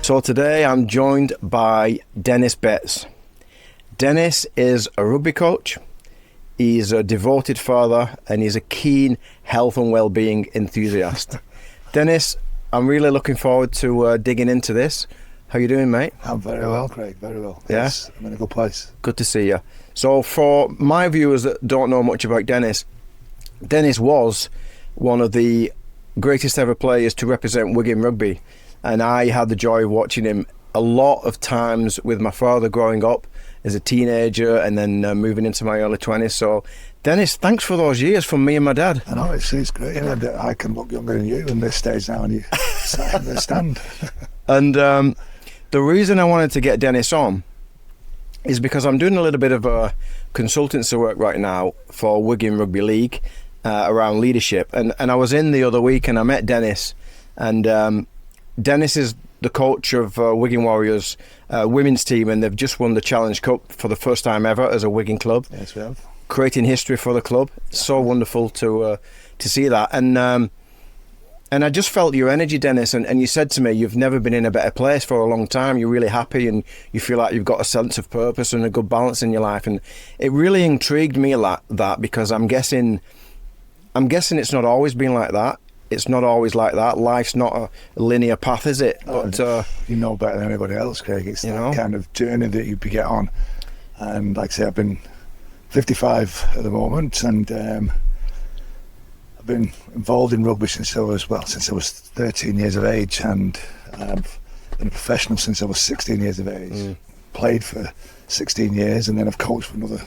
So today I'm joined by Denis Betts. Denis is a rugby coach, he's a devoted father, and he's a keen health and well-being enthusiast. Denis, I'm really looking forward to digging into this. How you doing, mate? I'm very well, Craig, very well. Yeah? Yes, I'm in a good place. Good to see you. So for my viewers that don't know much about Denis, Denis was one of the greatest ever players to represent Wigan Rugby, and I had the joy of watching him a lot of times with my father growing up as a teenager and then moving into my early 20s. So Denis, thanks for those years from me and my dad. I know, it's great. Yeah, that I can look younger than you in this stage now, and you sat in the stand. And the reason I wanted to get Denis on is because I'm doing a little bit of consultancy work right now for Wigan Rugby League around leadership. And I was in the other week and I met Denis. And Denis is the coach of Wigan Warriors women's team, and they've just won the Challenge Cup for the first time ever as a Wigan club. Yes, we have. Creating history for the club. So wonderful to see that. And I just felt your energy, Denis, and you said to me you've never been in a better place for a long time. You're really happy and you feel like you've got a sense of purpose and a good balance in your life. And it really intrigued me a lot, that, because I'm guessing it's not always been like that. It's not always like that. Life's not a linear path, is it? But you know better than anybody else, Craig. It's that kind of journey that you get on. And like I say, I've been 55 at the moment, and I've been involved in rugby since I was 13 years of age, and I've been a professional since I was 16 years of age. Played for 16 years, and then I've coached for another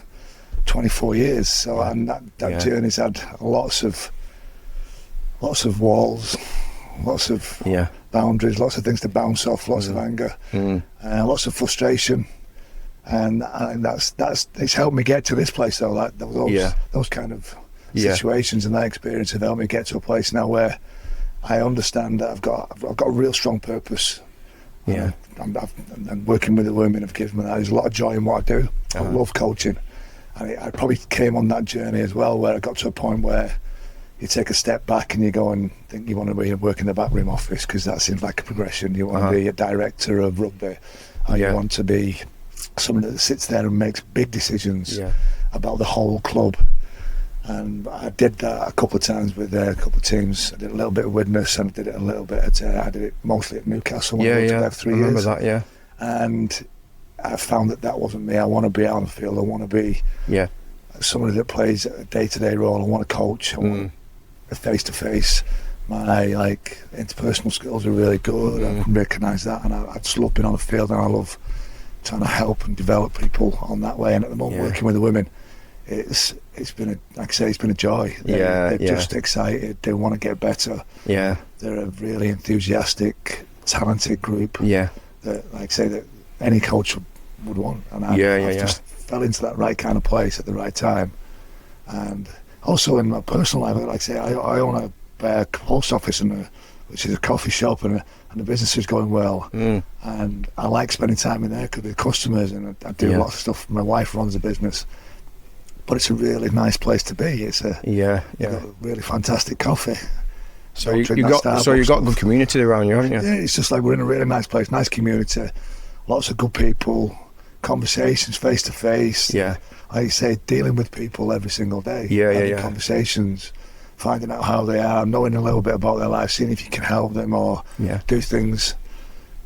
24 years. So and that journey's had lots of walls, lots of boundaries, lots of things to bounce off, lots of anger, lots of frustration, and it's helped me get to this place. Though those kind of situations and that experience have helped me get to a place now where I understand that I've got a real strong purpose. And working with the women have given me that. There's a lot of joy in what I do. I love coaching, and I probably came on that journey as well, where I got to a point where you take a step back and you go and think you want to be work in the backroom office, because that seems like a progression. You want to be a director of rugby, or you want to be someone that sits there and makes big decisions about the whole club. And I did that a couple of times with a couple of teams. I did a little bit of Widnes, and I did it a little bit I did it mostly at Newcastle when I worked there for 3 years. Remember that, And I found that wasn't me. I want to be out on the field. I want to be somebody that plays a day-to-day role. I want to coach. I want a face-to-face. My interpersonal skills are really good. I can recognise that, and I just love being on the field, and I love trying to help and develop people on that way. And at the moment, working with the women, it's been a joy. They're just excited. They want to get better. They're a really enthusiastic, talented group. That, like I say, that any coach would want. And I just fell into that right kind of place at the right time. And also in my personal life, like I say, I own a post office which is a coffee shop, and the business is going well. And I like spending time in there with customers, and I do lots of stuff. My wife runs a business. But it's a really nice place to be. It's a really fantastic coffee. So you got good community around you, haven't you? Yeah, it's just like we're in a really nice place, nice community, lots of good people, conversations face to face. Like you say, dealing with people every single day. Having conversations, finding out how they are, knowing a little bit about their life, seeing if you can help them or do things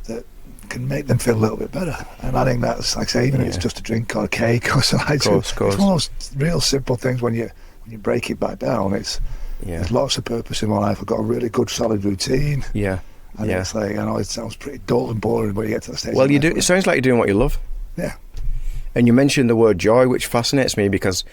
that can make them feel a little bit better. And I think that's, like I say, even if it's just a drink or a cake or something, it's one of those real simple things. When you break it back down, there's lots of purpose in my life. I've got a really good solid routine. And it's like, I know it sounds pretty dull and boring when you get to the stage. Well, it sounds like you're doing what you love. And you mentioned the word joy, which fascinates me, because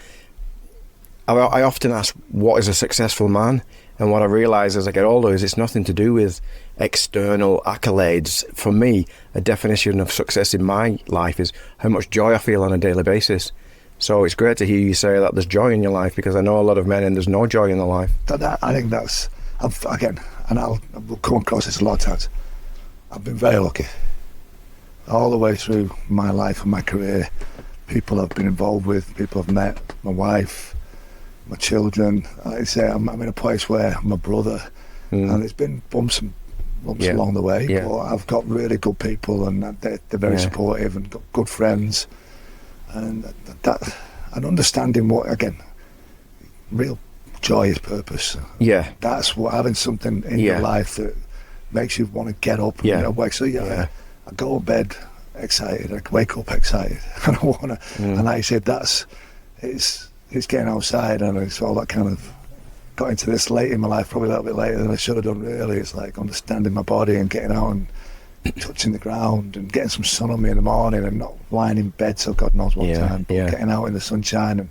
I often ask, what is a successful man? And what I realise as I get older is it's nothing to do with external accolades. For me, a definition of success in my life is how much joy I feel on a daily basis. So it's great to hear you say that there's joy in your life, because I know a lot of men and there's no joy in their life. I think that's, again, and I'll come across this a lot of times, I've been very lucky. All the way through my life and my career, people I've been involved with, people I've met, my wife, my children. Like I say, I'm in a place where my brother, and there's been bumps and lumps along the way, but I've got really good people, and they're very supportive, and got good friends, and that, and understanding what, again, real joy is purpose. Yeah, that's what, having something in your life that makes you want to get up and awake. So I go to bed excited, I wake up excited, and I want to. And like I said, it's getting outside, and it's all that kind of. Got into this late in my life, probably a little bit later than I should have done, really. It's like understanding my body and getting out and touching the ground and getting some sun on me in the morning, and not lying in bed till God knows what time, but getting out in the sunshine and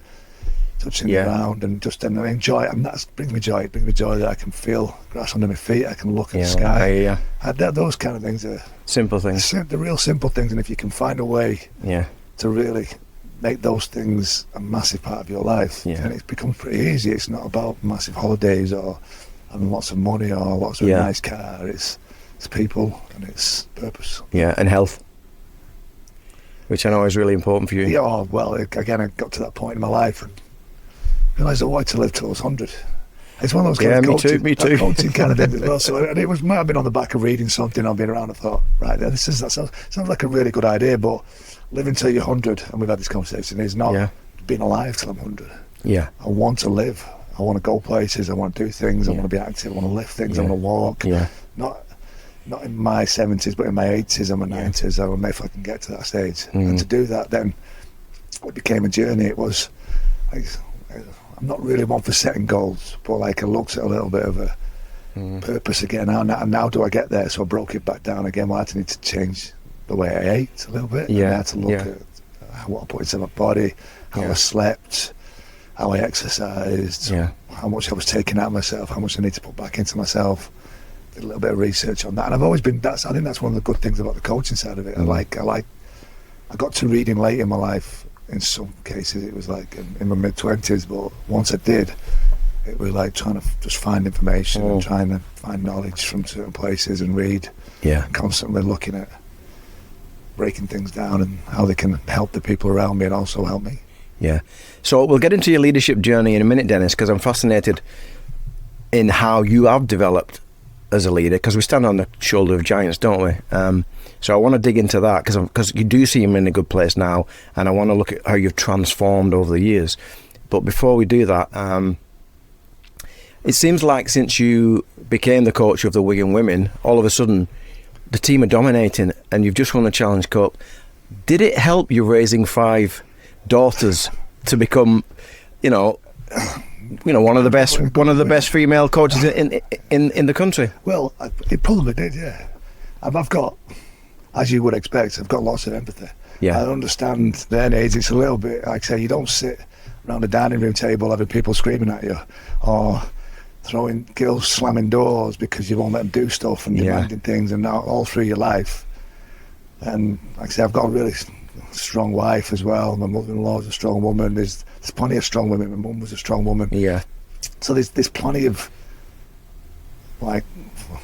touching the ground and just enjoy it. And that brings me joy. It brings me joy that I can feel grass under my feet, I can look at the sky. Those kind of things are simple things. The real simple things, and if you can find a way to really make those things a massive part of your life, and it becomes pretty easy. It's not about massive holidays or having lots of money or lots of a nice car. It's people, and it's purpose. Yeah, and health, which I know is really important for you. Yeah, well, again, I got to that point in my life and realised I wanted to live till I was 100. It's one of those kind of me too. coaching kind of things as well. So, and it might have been on the back of reading something I've been around. I thought, right, that sounds like a really good idea, but living till you're 100, and we've had this conversation, is not being alive till I'm 100. Yeah. I want to live. I want to go places. I want to do things. I want to be active. I want to lift things. I want to walk. Yeah. Not in my 70s, but in my 80s and my 90s. I don't know if I can get to that stage. And to do that, then it became a journey. It was, I'm not really one for setting goals, but like I looked at a little bit of a purpose again. Now do I get there? So I broke it back down again. Well, I had to need to change the way I ate a little bit. I had to look at what I put into my body, how I slept, how I exercised, how much I was taking out of myself, how much I need to put back into myself. Did a little bit of research on that, and I've always been. I think that's one of the good things about the coaching side of it. I got to reading late in my life. In some cases, it was like in my mid-20s, but once I did, it was like trying to just find information and trying to find knowledge from certain places and read. Constantly looking at breaking things down and how they can help the people around me and also help me. Yeah. So we'll get into your leadership journey in a minute, Denis, because I'm fascinated in how you have developed as a leader, because we stand on the shoulder of giants, don't we? So I want to dig into that, because you do seem in a good place now, and I want to look at how you've transformed over the years. But before we do that, it seems like since you became the coach of the Wigan Women, all of a sudden the team are dominating, and you've just won the Challenge Cup. Did it help you raising 5 daughters to become, one of the best female coaches in the country? Well, it probably did, yeah. I've got, as you would expect, I've got lots of empathy. Yeah. I understand their needs. It's a little bit, like I say, you don't sit around a dining room table having people screaming at you, or throwing girls slamming doors because you won't let them do stuff and demanding things, and all through your life. And like I say, I've got a really strong wife as well. My mother-in-law's a strong woman. There's plenty of strong women. My mum was a strong woman. Yeah. So there's plenty of like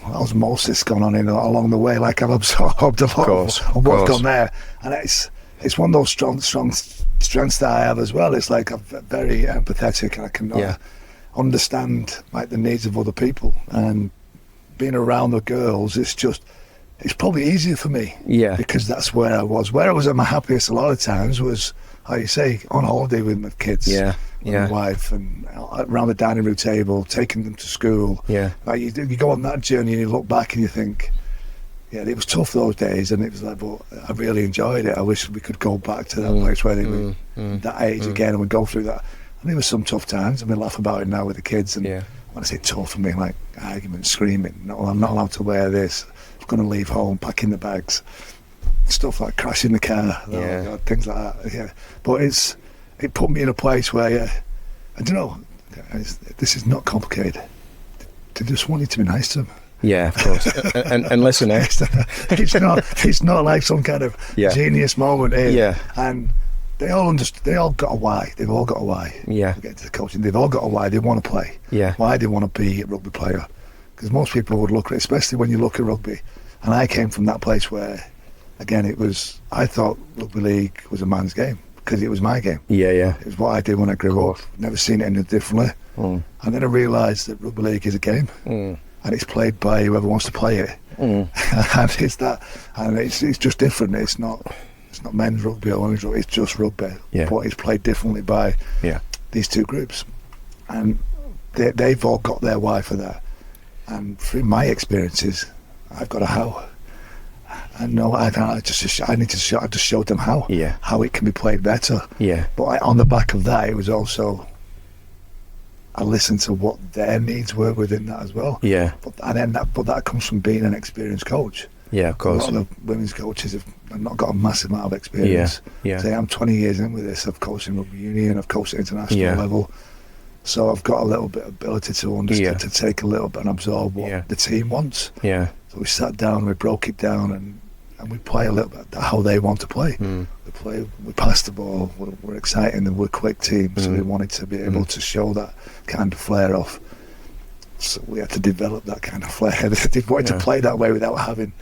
osmosis going on along the way. Like I've absorbed a lot of what's gone there, and it's one of those strong strengths that I have as well. It's like I'm very empathetic, and I can understand like the needs of other people, and being around the girls, it's probably easier for me, because that's where I was at my happiest a lot of times was, how you say, on holiday with my kids, with my wife, and around the dining room table, taking them to school. Like you go on that journey and you look back and you think, it was tough those days, and it was like, but I really enjoyed it. I wish we could go back to that place where they were that age again, and we'd go through that. And there were some tough times, and we laugh about it now with the kids. And when I say tough, I mean like arguments, screaming. No, I'm not allowed to wear this. I'm going to leave home, packing the bags, stuff like crashing the car, things like that. Yeah, but it put me in a place where I don't know. This is not complicated. They just want you to be nice to them. Yeah, of course. and listen, it's not like some kind of genius moment here. Yeah, and. They all got a why. They've all got a why. Yeah. Getting to the coaching, they've all got a why. They want to play. Yeah. Why they want to be a rugby player. Because most people would look at it, especially when you look at rugby. And I came from that place where, again, I thought rugby league was a man's game because it was my game. Yeah, yeah. It was what I did when I grew up. Never seen it any differently. And then I realised that rugby league is a game. And it's played by whoever wants to play it. and it's just different. It's not men's rugby or women's rugby. It's just rugby, but it's played differently by these two groups, and they've all got their why for that. And through my experiences, I've got a how. I know I just showed them how it can be played better. But on the back of that, it was also, I listened to what their needs were within that as well. But that comes from being an experienced coach. Of course. A lot of women's coaches have not got a massive amount of experience. Say I'm 20 years in with this. I've coached in rugby union. I've coached at international level. So I've got a little bit of ability to understand, to take a little bit and absorb what the team wants. So we sat down, we broke it down, and we play a little bit how they want to play. We pass the ball, we're exciting, and we're a quick team, so we wanted to be able to show that kind of flair off. So we had to develop that kind of flair. They wanted to play that way without having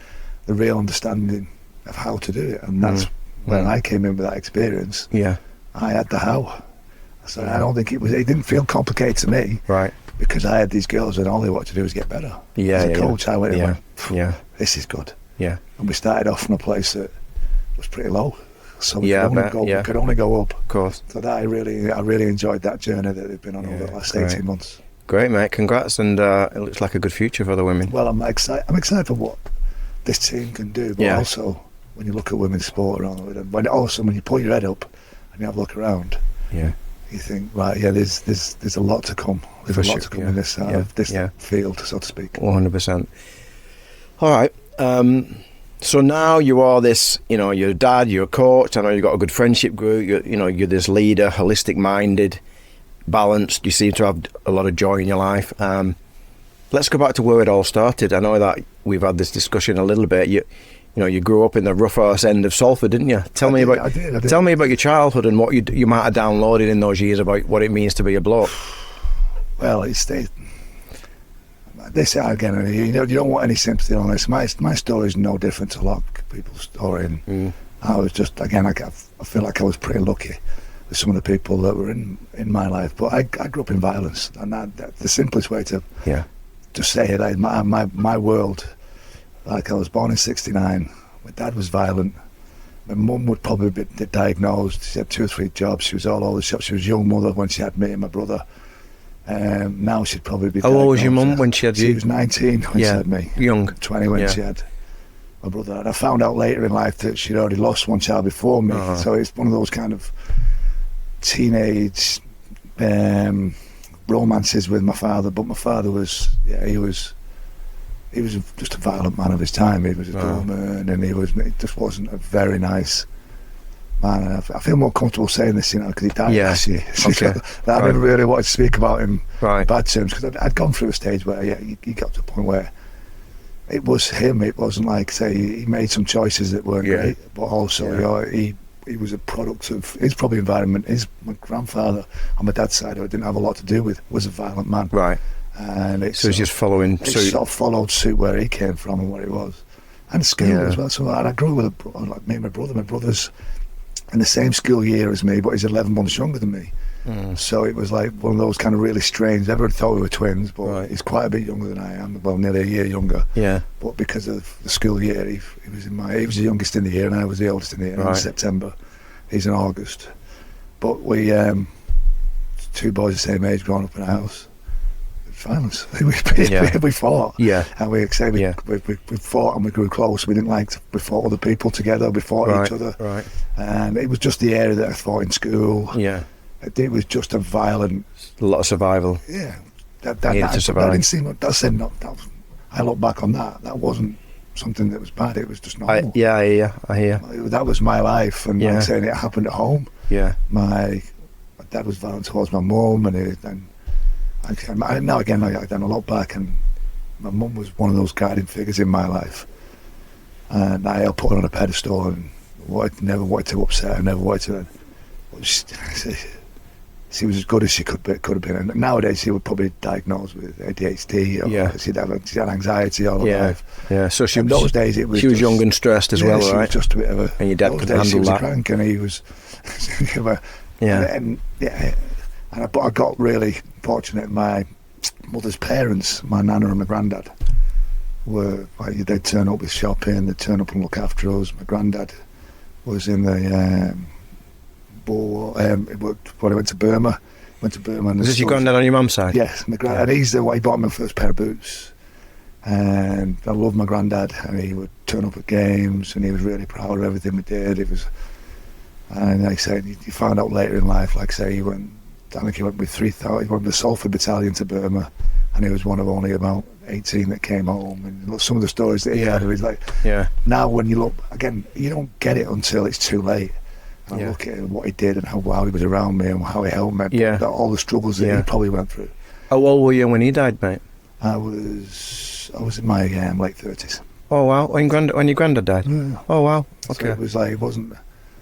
the real understanding of how to do it, and that's when I came in with that experience. I had the how. So I don't think it didn't feel complicated to me, right? Because I had these girls and all they wanted to do was get better. As a coach, I went and went, this is good. And we started off from a place that was pretty low, so we could only go up. Of course. So that I really enjoyed that journey that they've been on over the last 18 months. Great, mate. Congrats, and it looks like a good future for the women. Well, I'm excited for what this team can do, but also when you look at women's sport around, when you pull your head up and you have a look around, you think, right, there's a lot to come. There's a lot to come in this field, so to speak. 100%. All right. So now you are this, you're a dad, you're a coach. I know you've got a good friendship group. You're this leader, holistic minded, balanced. You seem to have a lot of joy in your life. Let's go back to where it all started. I know that we've had this discussion a little bit. You grew up in the rough arse end of Salford, didn't you? Tell me about your childhood and what you might have downloaded in those years about what it means to be a bloke. Well, this again, you don't want any sympathy on this. My story is no different to a lot of people's story, and I was just, again, I feel like I was pretty lucky with some of the people that were in my life. But I grew up in violence, and the simplest way to say it, my world. Like, I was born in '69. My dad was violent. My mum would probably be diagnosed. She had 2 or 3 jobs. She was all over the shop. She was a young mother when she had me and my brother. Now she'd probably be. How old was your mum when she had you? She was 19 when she had me. Young. 20 when she had my brother. And I found out later in life that she'd already lost one child before me. So it's one of those kind of teenage romances with my father. But my father was, he was just a violent man of his time. He was a doorman, and he just wasn't a very nice man. And I feel more comfortable saying this, because he died last year. I never really wanted to speak about him in bad terms, because I'd gone through a stage where he got to a point where it was him. It wasn't like, say, he made some choices that weren't great, but also he was a product of his probably environment. My grandfather on my dad's side, who I didn't have a lot to do with, was a violent man. Right. And it's just following suit. It sort of followed suit where he came from and where he was, and school as well. So I grew with like me and my brother. My brother's in the same school year as me, but he's 11 months younger than me. So it was like one of those kind of really strange. Everyone thought we were twins, but he's quite a bit younger than I am. Well, nearly a year younger. But because of the school year, he was the youngest in the year, and I was the oldest in the year. In September, he's in August. But we, 2 boys the same age, growing up in a house. Violence. We fought, and we fought, and we grew close. We we fought other people together. We fought each other, and it was just the area that I fought in school. It was just a violent. A lot of survival. That didn't seem. I look back on that. That wasn't something that was bad. It was just normal. I hear. That was my life, and like saying it happened at home. My dad was violent towards my mum, and now again, I've done a lot back, and my mum was one of those guiding figures in my life, and I put her on a pedestal, and never wanted to upset her, never wanted to. She was as good as she could have been, and nowadays she would probably diagnosed with ADHD, or she had anxiety all her life. So in those days it was. She was young and stressed as well, she right? Was just a bit of a. And your dad could handle that. She was a crank, and he was. But I got really fortunate. My mother's parents, my nana and my granddad, were like, they'd turn up with shopping, they'd turn up and look after us. My granddad was in the he worked when he went to Burma. And Was this your granddad on your mum's side? Yes, my granddad. And he's the one, he bought me my first pair of boots. And I loved my granddad, and he would turn up at games, and he was really proud of everything we did. And like I said, you find out later in life, like I say, he went with 3,000, he went with the Salford Battalion to Burma, and he was one of only about 18 that came home. And some of the stories that he had, he's like, now when you look, again, you don't get it until it's too late. And I look at what he did and how well he was around me and how he helped me, all the struggles that he probably went through. How old were you when he died, mate? I was in my late 30s. Oh wow! When your granddad died? Yeah. Oh wow! Okay. So it was like, it wasn't.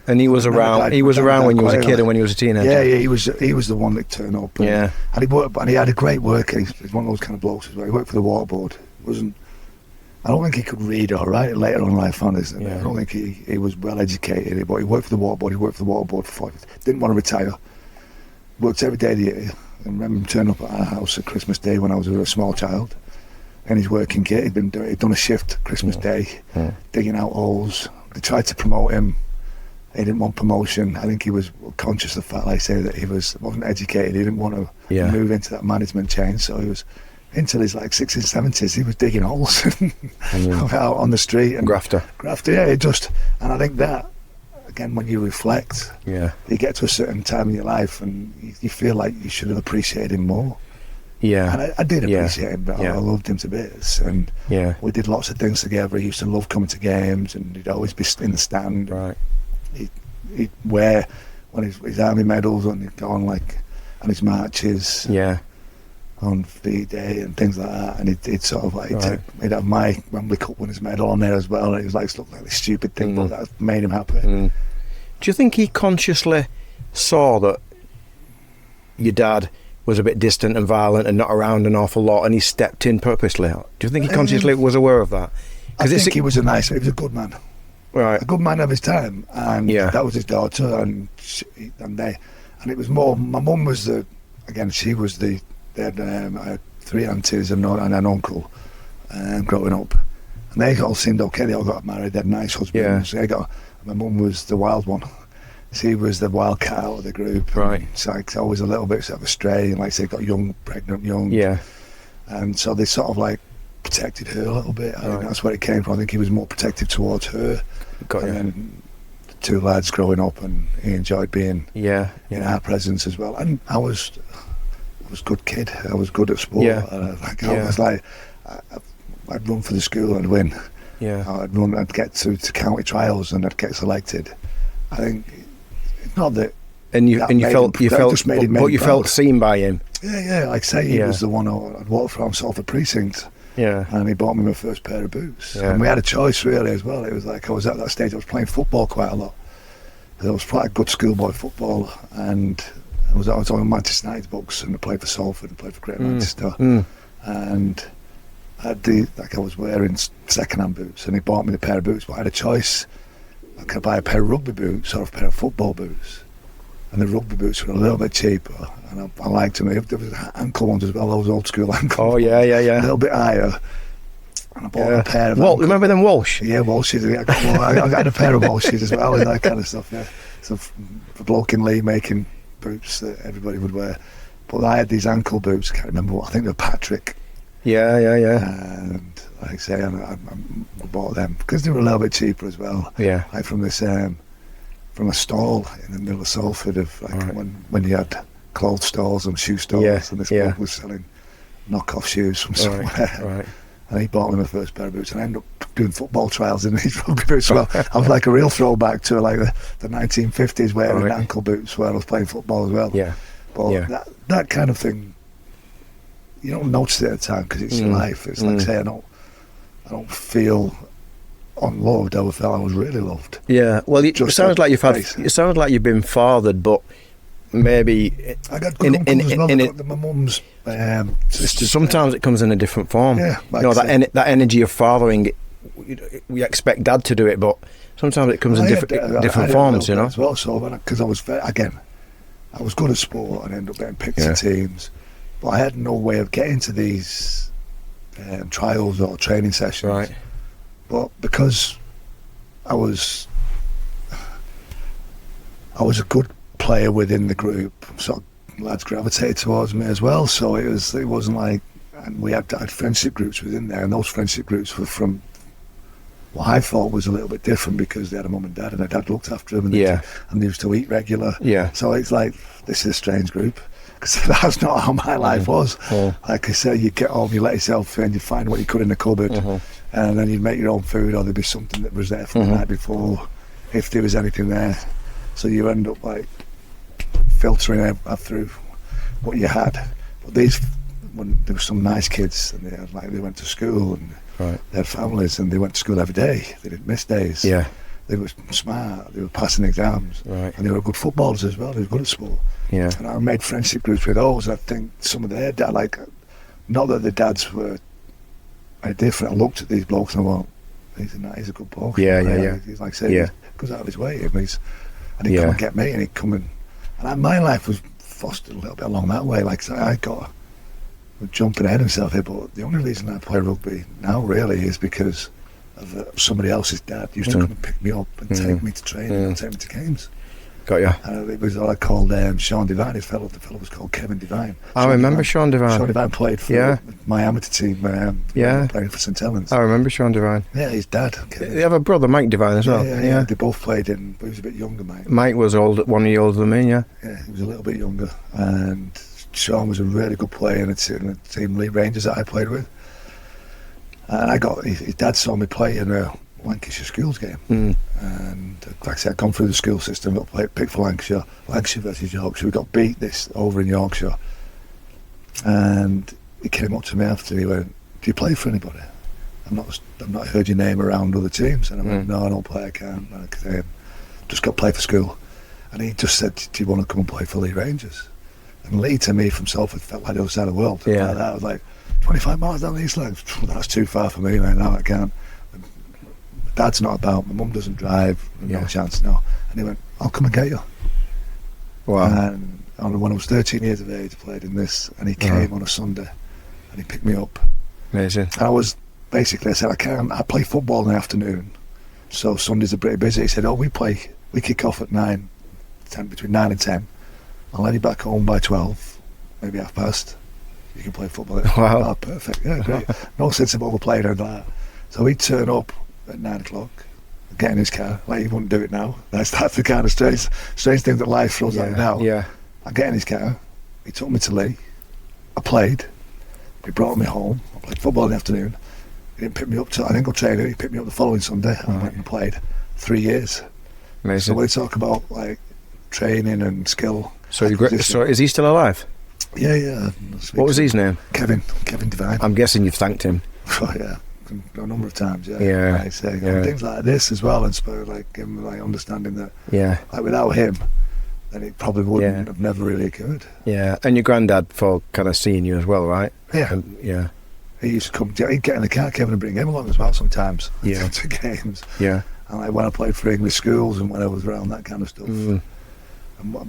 And he was around. He was around when you was a kid and when you was a teenager. Yeah, he was the one that turned up. And, and he worked, and he had a great work. He's one of those kind of blokes as well. He worked for the water board. I don't think he could read or write. Later on in life, I don't think he was well educated. But he worked for the water board. He worked for the water board for 5 years. Didn't want to retire. Worked every day of the year. I remember him turning up at our house at Christmas Day when I was a small child. And his working kit, he'd done a shift Christmas Day, digging out holes. They tried to promote him. He didn't want promotion. I think he was conscious of the fact, like I say, that he wasn't educated. He didn't want to move into that management chain. So he was, until his like 60s, 70s, he was digging holes out on the street. And Grafter, yeah. And I think that, again, when you reflect, you get to a certain time in your life and you feel like you should have appreciated him more. Yeah, and I did appreciate him, but I loved him to bits, and we did lots of things together. He used to love coming to games, and he'd always be in the stand. Right. He'd wear his army medals, and he'd go on on his marches. On V Day and things like that, and he'd sort of like he'd have my Wembley Cup winners medal on there as well. And it was like, looked like this stupid thing, but that made him happy. Do you think he consciously saw that your dad was a bit distant and violent and not around an awful lot, and he stepped in purposely? Do you think he consciously was aware of that? I think he was a good man, right? A good man of his time, and that was his daughter, and it was more. My mum was she was they had 3 aunties and an uncle growing up, and they all seemed okay. They all got married. They had nice husbands. My mum was the wild one. She was the wild cat out of the group. Right. So it's always a little bit sort of astray, and like I say, got pregnant young. Yeah. And so they sort of like protected her a little bit. I think that's where it came from. I think he was more protective towards her. Got you. And then the 2 lads growing up, and he enjoyed being in our presence as well. And I was a good kid. I was good at sport. I was like, I'd run for the school and win. I'd get to county trials and I'd get selected. I think it's not that. And you felt seen by him. Yeah. Like I say, he was the one I'd walked from Salford precinct. Yeah. And he bought me my first pair of boots. Yeah. And we had a choice really as well. It was like I was at that stage. I was playing football quite a lot. I was quite a good schoolboy footballer, and I was on Manchester United's books, and I played for Salford and played for Greater Manchester. And I was wearing second-hand boots, and he bought me the pair of boots. But I had a choice. I could buy a pair of rugby boots or a pair of football boots. And the rugby boots were a little bit cheaper, and I liked them. There was ankle ones as well, those old school ankle. Oh yeah. A little bit higher. And I bought a pair of. Remember them Walsh? Yeah, Walshes. I got a pair of Walshes as well, and that kind of stuff. Yeah, so for bloke in Lee making boots that everybody would wear. But I had these ankle boots. I can't remember what. I think they were Patrick. Yeah. And like I say, I bought them because they were a little bit cheaper as well. Yeah. Like from this. From a stall in the middle of Salford, when you had clothes stalls and shoe stalls, and this bloke was selling knockoff shoes from somewhere. Right. And he bought me my first pair of boots, and I ended up doing football trials in these rugby boots. Well, I was like a real throwback to like the 1950s, wearing ankle boots where I was playing football as well. Yeah. But that kind of thing, you don't notice it at the time because it's your life. It's like say I don't feel unloved. I felt I was really loved. Yeah, well, it sounds like you've been fathered, but maybe I got good uncles as well. My mum's sisters. Sometimes it comes in a different form. Yeah, that energy of fathering. We expect Dad to do it, but sometimes it comes in different forms. You know. As well, so because I was I was good at sport and ended up getting picked for teams, but I had no way of getting to these trials or training sessions. Right. But because I was a good player within the group, sort of lads gravitated towards me as well. So it wasn't like, and we had friendship groups within there, and those friendship groups were from what I thought was a little bit different because they had a mum and dad, and their dad looked after them, and they used to eat regular. Yeah. So it's like, this is a strange group, because that's not how my life was. Like I said, you get home, you let yourself in, you find what you could in the cupboard, and then you'd make your own food, or there'd be something that was there from the night before, if there was anything there. So you end up like filtering out through what you had. But when there were some nice kids, and they went to school, and they had families, and they went to school every day. They didn't miss days. Yeah. They were smart. They were passing exams, and they were good footballers as well. They were good at sport. Yeah. And I made friendship groups with those. I think some of their dad, like, not that the dads were very different. I looked at these blokes and I went, he's a good bloke. Yeah. He's like saying, he goes out of his way. And he'd come and get me, and he'd come and my life was fostered a little bit along that way. Like, so I'm jumping ahead of myself here, but the only reason I play rugby now really is because of somebody else's dad used to come and pick me up and take me to training and take me to games. Got you. And it was what I called Sean Devine. The fellow was called Kevin Devine. I remember Sean Devine. Sean Devine played for my amateur team, playing for St Helens. I remember Sean Devine. Yeah, his dad. Kevin. They have a brother, Mike Devine, as well. Yeah. They both played in, but he was a bit younger, Mike. Mike was 1 year older than me, Yeah, he was a little bit younger. And Sean was a really good player in the team Lee Rangers that I played with. And his dad saw me play in a Lancashire schools game, and like I said, I'd gone through the school system, got picked for Lancashire versus Yorkshire. We got beat this over in Yorkshire, and he came up to me after. He went, "Do you play for anybody? I've not heard your name around other teams." And I went, "No, I don't play. I can't. Just got to play for school." And he just said, "Do you want to come and play for Lee Rangers?" And Lee, to me, from Salford, felt like the other side of the world. Yeah. Like that. I was like, 25 miles down the East Lancs. That's too far for me, mate. No, I can't. Dad's not about. My mum doesn't drive. No chance, no. And he went, "I'll come and get you." Wow. And when I was 13 years of age, I played in this, and he came on a Sunday, and he picked me up. Amazing. And I said, I play football in the afternoon, so Sundays are pretty busy. He said, we kick off at 9, 10, between 9 and 10. I'll let you back home by 12, maybe past. You can play football. Wow. Oh, perfect. Yeah, great. No sense of overplaying or that. So he'd turn up at 9 o'clock, get in his car, like he wouldn't do it now. That's the kind of strange thing that life throws at now. Yeah. I get in his car, he took me to Lee, I played, he brought me home, I played football in the afternoon, he didn't pick me up I didn't go training, he picked me up the following Sunday, and I went and played 3 years. Amazing. So when we talk about like training and skill. So is he still alive? Yeah. What was his name? Kevin Devine. I'm guessing you've thanked him. Oh, yeah. A number of times, Yeah. Like things like this as well, and suppose like him, like understanding that, like without him, then it probably wouldn't have never really occurred. Yeah, and your granddad for kind of seeing you as well, right? Yeah, yeah. He used to come. He'd get in the car, Kevin, and bring him along as well sometimes. Yeah. To games. Yeah. And like when I played for English schools and when I was around that kind of stuff. And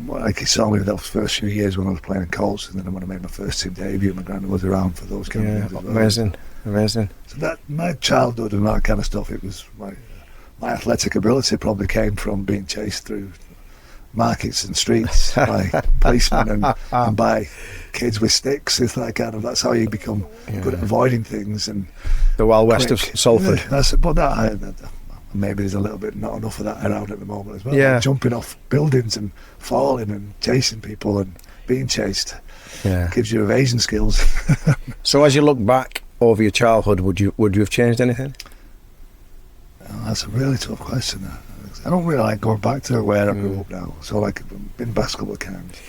like he saw me those first few years when I was playing in Colts, and then when I made my first team debut, my granddad was around for those kind of things as well. Amazing. So that my childhood and that kind of stuff, it was my athletic ability probably came from being chased through markets and streets by policemen and by kids with sticks. It's like kind of, that's how you become good at avoiding things. And the Wild West of Salford. Maybe there's a little bit not enough of that around at the moment as well. Yeah. Like jumping off buildings and falling and chasing people and being chased. Yeah. Gives you evasion skills. So as you look back over your childhood, would you have changed anything? Oh, that's a really tough question. I don't really like going back to where I grew up now. So like in basketball camps.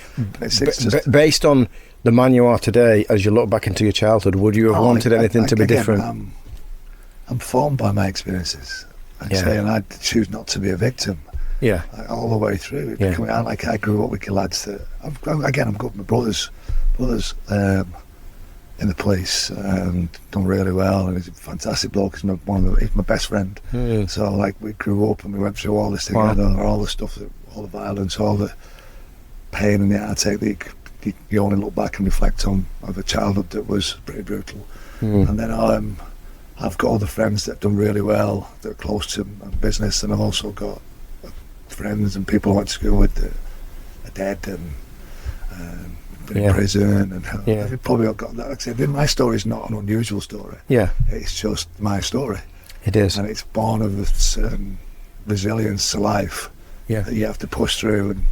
Based on the man you are today, as you look back into your childhood, would you have wanted anything to be different? I'm formed by my experiences. And I choose not to be a victim. Yeah. All the way through. I grew up with lads that I'm good. My brothers in the police, done really well, and he's a fantastic bloke. He's my best friend. So like we grew up and we went through all this together, all the stuff, all the violence, all the pain and the heartache that you only look back and reflect on of a childhood that was pretty brutal. And then I've got other friends that have done really well, that are close to my business, and I've also got friends and people I went to school with that are dead and been in prison, and I've probably got that. Like I said, my story is not an unusual story. Yeah, it's just my story. It is, and it's born of a certain resilience to life that you have to push through and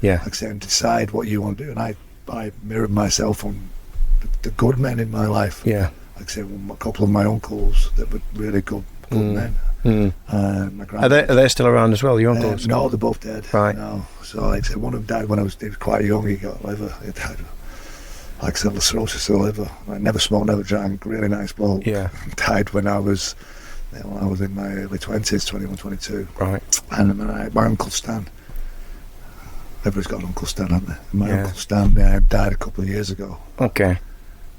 like I say, and decide what you want to do. And I mirrored myself on the good men in my life. Yeah, like I say, a couple of my uncles that were really good men. My are they still around as well, your uncles? No, they're both dead. Right. No. So like I said, one of them died when he was quite young. He got liver. He died, like I said, cirrhosis of the liver. I never smoked, never drank. Really nice bloke. Yeah. Died when I was in my early 20s, 21, 22. Right. And my Uncle Stan. Everybody's got an Uncle Stan, haven't they? My Uncle Stan died a couple of years ago. Okay.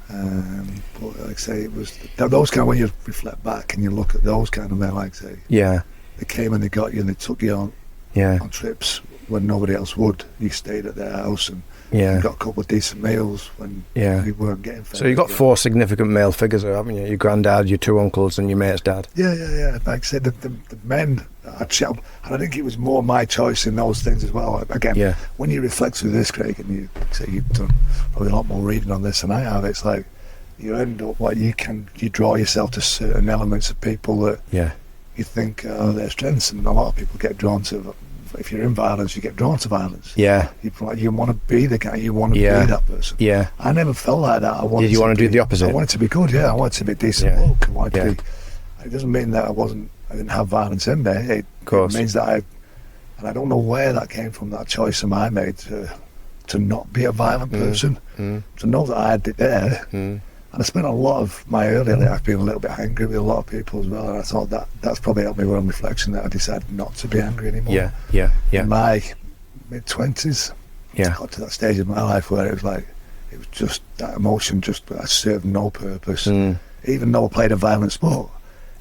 But like I say, it was those kind of, when you reflect back and you look at those kind of men, like I say, they came and they got you and they took you on trips when nobody else would. You stayed at their house and you got a couple of decent meals when you weren't getting fed. So you got 4 significant male figures there, haven't you? Your granddad, your 2 uncles and your mate's dad. Yeah. Like I said, the men, and I think it was more my choice in those things as well. Again, when you reflect through this, Craig, and you say you've done probably a lot more reading on this than I have, it's like you end up you draw yourself to certain elements of people that you think are their strengths, and a lot of people get drawn to. If you're in violence, you get drawn to violence. Yeah, you want to be the guy. You want to be that person. Yeah, I never felt like that. Did you want to do the opposite? I wanted to be good. Yeah, I wanted to be a decent bloke. I wanted to be. It doesn't mean that I didn't have violence in me. It means that and I don't know where that came from. That choice I made to not be a violent person, to know that I had it there. And I spent a lot of my early life being a little bit angry with a lot of people as well, and I thought that's probably helped me on reflection, that I decided not to be angry anymore. In my mid-20s, got to that stage of my life where it was just that emotion I served no purpose. Even though I played a violent sport,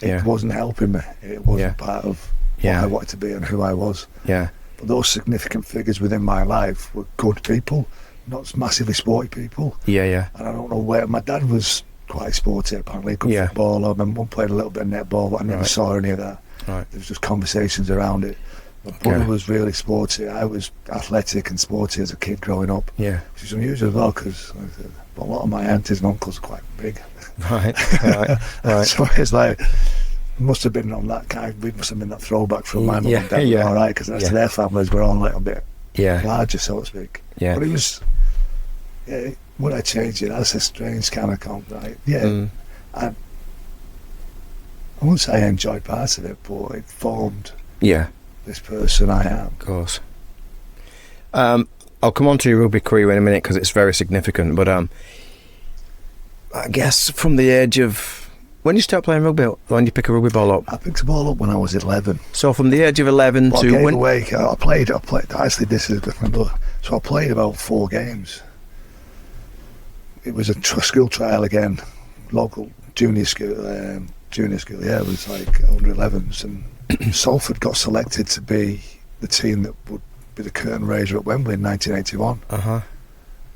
it wasn't helping me. It wasn't part of what I wanted to be and who I was. But those significant figures within my life were good people, not massively sporty people. And I don't know where. My dad was quite sporty, apparently, good footballer. My mum played a little bit of netball, but I never saw any of that. There was just conversations around it. My brother was really sporty. I was athletic and sporty as a kid growing up, which is unusual as well, because a lot of my aunties and uncles are quite big. Right. So it's like, must have been on that kind. We must have been that throwback from my mum and dad. All right, because the rest of their families were all a little bit larger, so to speak. But it was. Would I change it? That's a strange kind of comment. I wouldn't say I enjoyed parts of it, but it formed this person I am. Of course. I'll come on to your rugby career in a minute because it's very significant, but I guess from the age of, when did you start playing rugby? When did you pick a rugby ball up? I picked a ball up when I was 11. So from the age of 11 to when? I played, actually this is different, so I played about 4 games. It was a school trial again, local junior school. It was like under 11s, and Salford got selected to be the team that would be the curtain raiser at Wembley in 1981.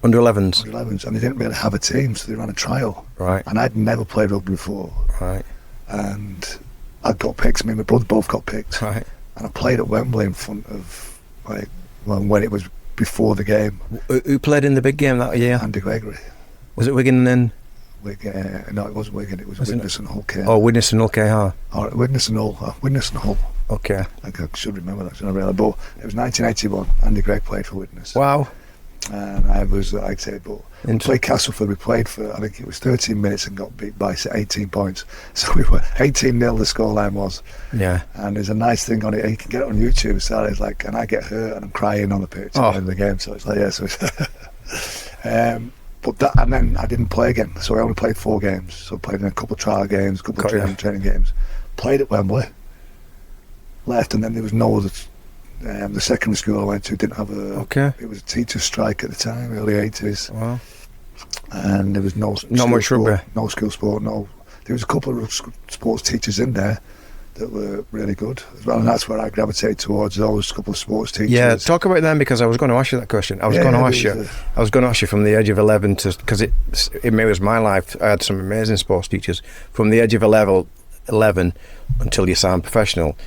Under 11s? Under 11s, and they didn't really have a team, so they ran a trial. Right. And I'd never played rugby before. Right. And I got picked, me and my brother both got picked. Right. And I played at Wembley in front of, when it was before the game. Who played in the big game that year? Andy Gregory. Was it Wigan then? No, it wasn't Wigan. It was Widnes and Hull. Oh, Widnes and Hull, huh? Oh, Widnes and Hull. Widnes and Hull. Okay. I should remember that. But it was 1981. Andy Gregg played for Widnes. Wow. And I was, like I said, but we played Castleford. We played for, I think it was 13 minutes and got beat by 18 points. So we were 18-0. The scoreline was. Yeah. And there's a nice thing on it. You can get it on YouTube. So it's like, and I get hurt and I'm crying on the pitch at the end of the game. So it's like, So it's but and then I didn't play again, so I only played 4 games. So I played in a couple of trial games, a couple of training games. Played at Wembley, left, and then there was no other. The secondary school I went to didn't have a. It was a teacher strike at the time, early 80s. Wow. And there was no much rugby, no school sport. No, there was a couple of sports teachers in there that were really good as well, and that's where I gravitate towards, those couple of sports teachers. Yeah, talk about them, because I was going to ask you that question. I was going to ask you from the age of 11 to, because it mirrors my life. I had some amazing sports teachers from the age of 11 until you sound professional.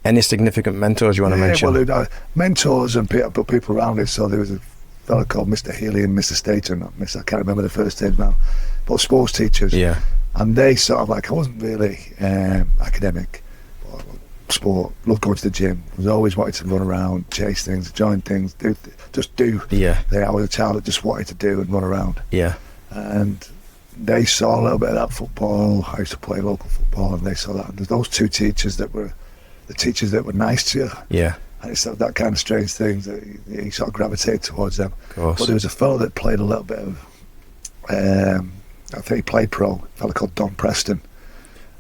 Any significant mentors you want to mention? Well, mentors and people around it. So there was a fellow called Mr. Healy and Mr. Staten. I can't remember the first names now, but sports teachers. Yeah. And they sort of like, I wasn't really academic, but sport, loved going to the gym, was always wanted to run around, chase things, join things, do. Yeah. I was a child that just wanted to do and run around. Yeah. And they saw a little bit of that football. I used to play local football, and they saw that. And there's those two teachers that were the teachers that were nice to you. Yeah. And it's that kind of strange thing that you sort of gravitate towards them. Of course. But there was a fellow that played a little bit of, I think he played pro, a fellow called Don Preston.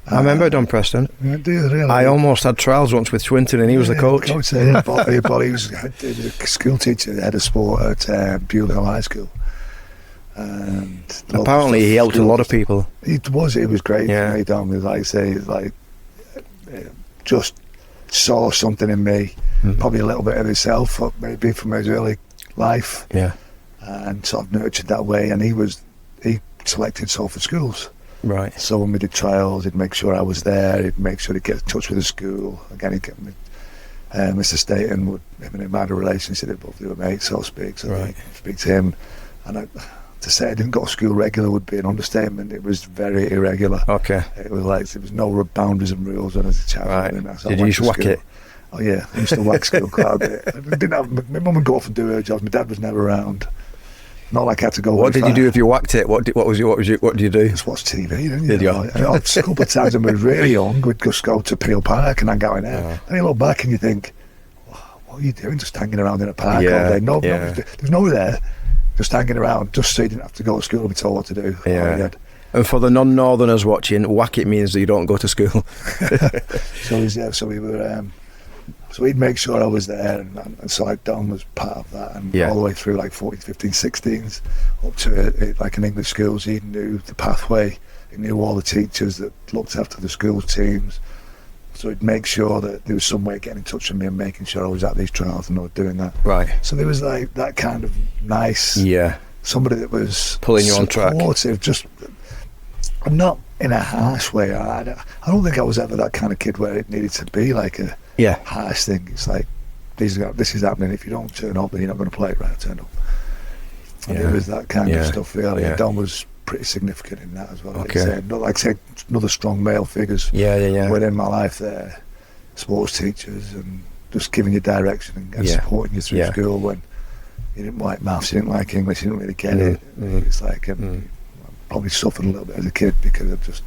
I remember Don Preston. Yeah, do you really? I almost had trials once with Swinton, and he was the coach. But he was a school teacher, head of sport at Bewley Hill High School. And apparently he helped a lot of people. He was great. Yeah. He done with, like I say, just saw something in me, probably a little bit of himself, maybe from his early life. Yeah. And sort of nurtured that way. And he selected Salford schools. Right. So when we did trials, he'd make sure I was there. He'd make sure he'd get in touch with the school. Again, he'd get me. Mr. Staten him and him had a relationship. They both were mates, so to speak. So right. I speak to him, and to say I didn't go to school regular would be an understatement. It was very irregular. Okay. It was like there was no boundaries and rules on as a child. Right. Did you just whack it? Oh yeah, I used to whack school quite a bit. I didn't have, my mum would go off and do her jobs. My dad was never around. Not like I had to go. What did you do if you whacked it? What did you do? Just watch TV, didn't you? Did you? A couple of times when we were really young, we'd just go to Peel Park and hang out in there. And you look back and you think, what are you doing? Just hanging around in a park all day? There's nobody there. Just hanging around, just so you didn't have to go to school and be told what to do. Yeah. And for the non-northerners watching, whack it means that you don't go to school. So we were. So he'd make sure I was there, and so like Don was part of that, and all the way through like 14, 15, 16s, up to like in English schools. He knew the pathway, he knew all the teachers that looked after the school teams, so he'd make sure that there was some way of getting in touch with me and making sure I was at these trials and I was doing that. Right. So there was like that kind of nice, somebody that was pulling you on track. Just, I'm not in a harsh way. I don't think I was ever that kind of kid where it needed to be like a harsh thing. It's like, this is happening. If you don't turn up, then you're not going to play it. Right, turn up. And it was that kind of stuff, really. And Don was pretty significant in that as well. Okay. Like I said, another strong male figures within my life there. Sports teachers and just giving you direction and supporting you through school when you didn't like maths, you didn't like English, you didn't really get it. It's like, probably suffered a little bit as a kid because of just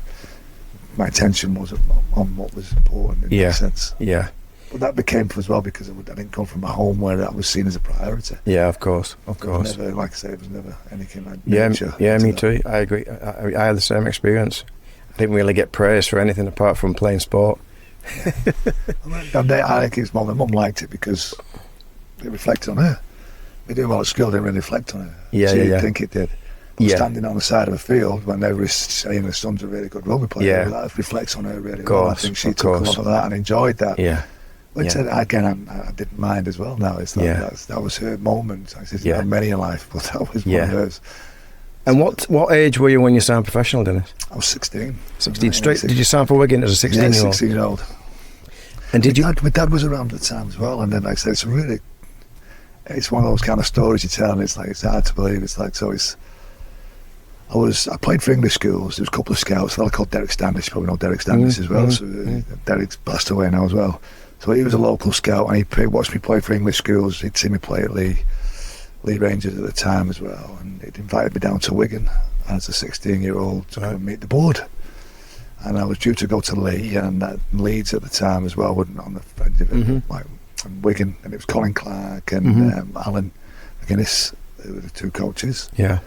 my attention was on what was important in that sense. Yeah. But that became as well because I didn't come from a home where that was seen as a priority. Yeah, of course. Never, like I say, it was never anything like nature. Yeah, me too. I agree. I had the same experience. I didn't really get praise for anything apart from playing sport. I think it's more my mum liked it because it reflected on her. We doing well at school didn't really reflect on her. I think it did. But standing on the side of a field when they were saying her son's a really good rugby player, that reflects on her really well. I think she took a lot of that and enjoyed that. Which again, I didn't mind as well now. It's like that was her moment. I said, she had many in life, but that was one of hers. And what age were you when you signed professional, Dennis? I was 16. 16 straight. Did you sign for Wigan as a 16-year-old? Yeah, 16-year-old. And did you? My dad was around at the time as well, and then like I said, it's one of those kind of stories you tell, and it's like it's hard to believe. It's like I played for English schools. There was a couple of scouts. A fellow called Derek Standish. You probably know Derek Standish as well. So Derek's passed away now as well. So he was a local scout, and he watched me play for English schools. He'd seen me play at Lee Rangers at the time as well, and he'd invited me down to Wigan as a 16-year-old to go and meet the board. And I was due to go to Lee and Leeds at the time as well, wasn't on the like Wigan, and it was Colin Clark and Alan McGuinness, who were the two coaches. Yeah.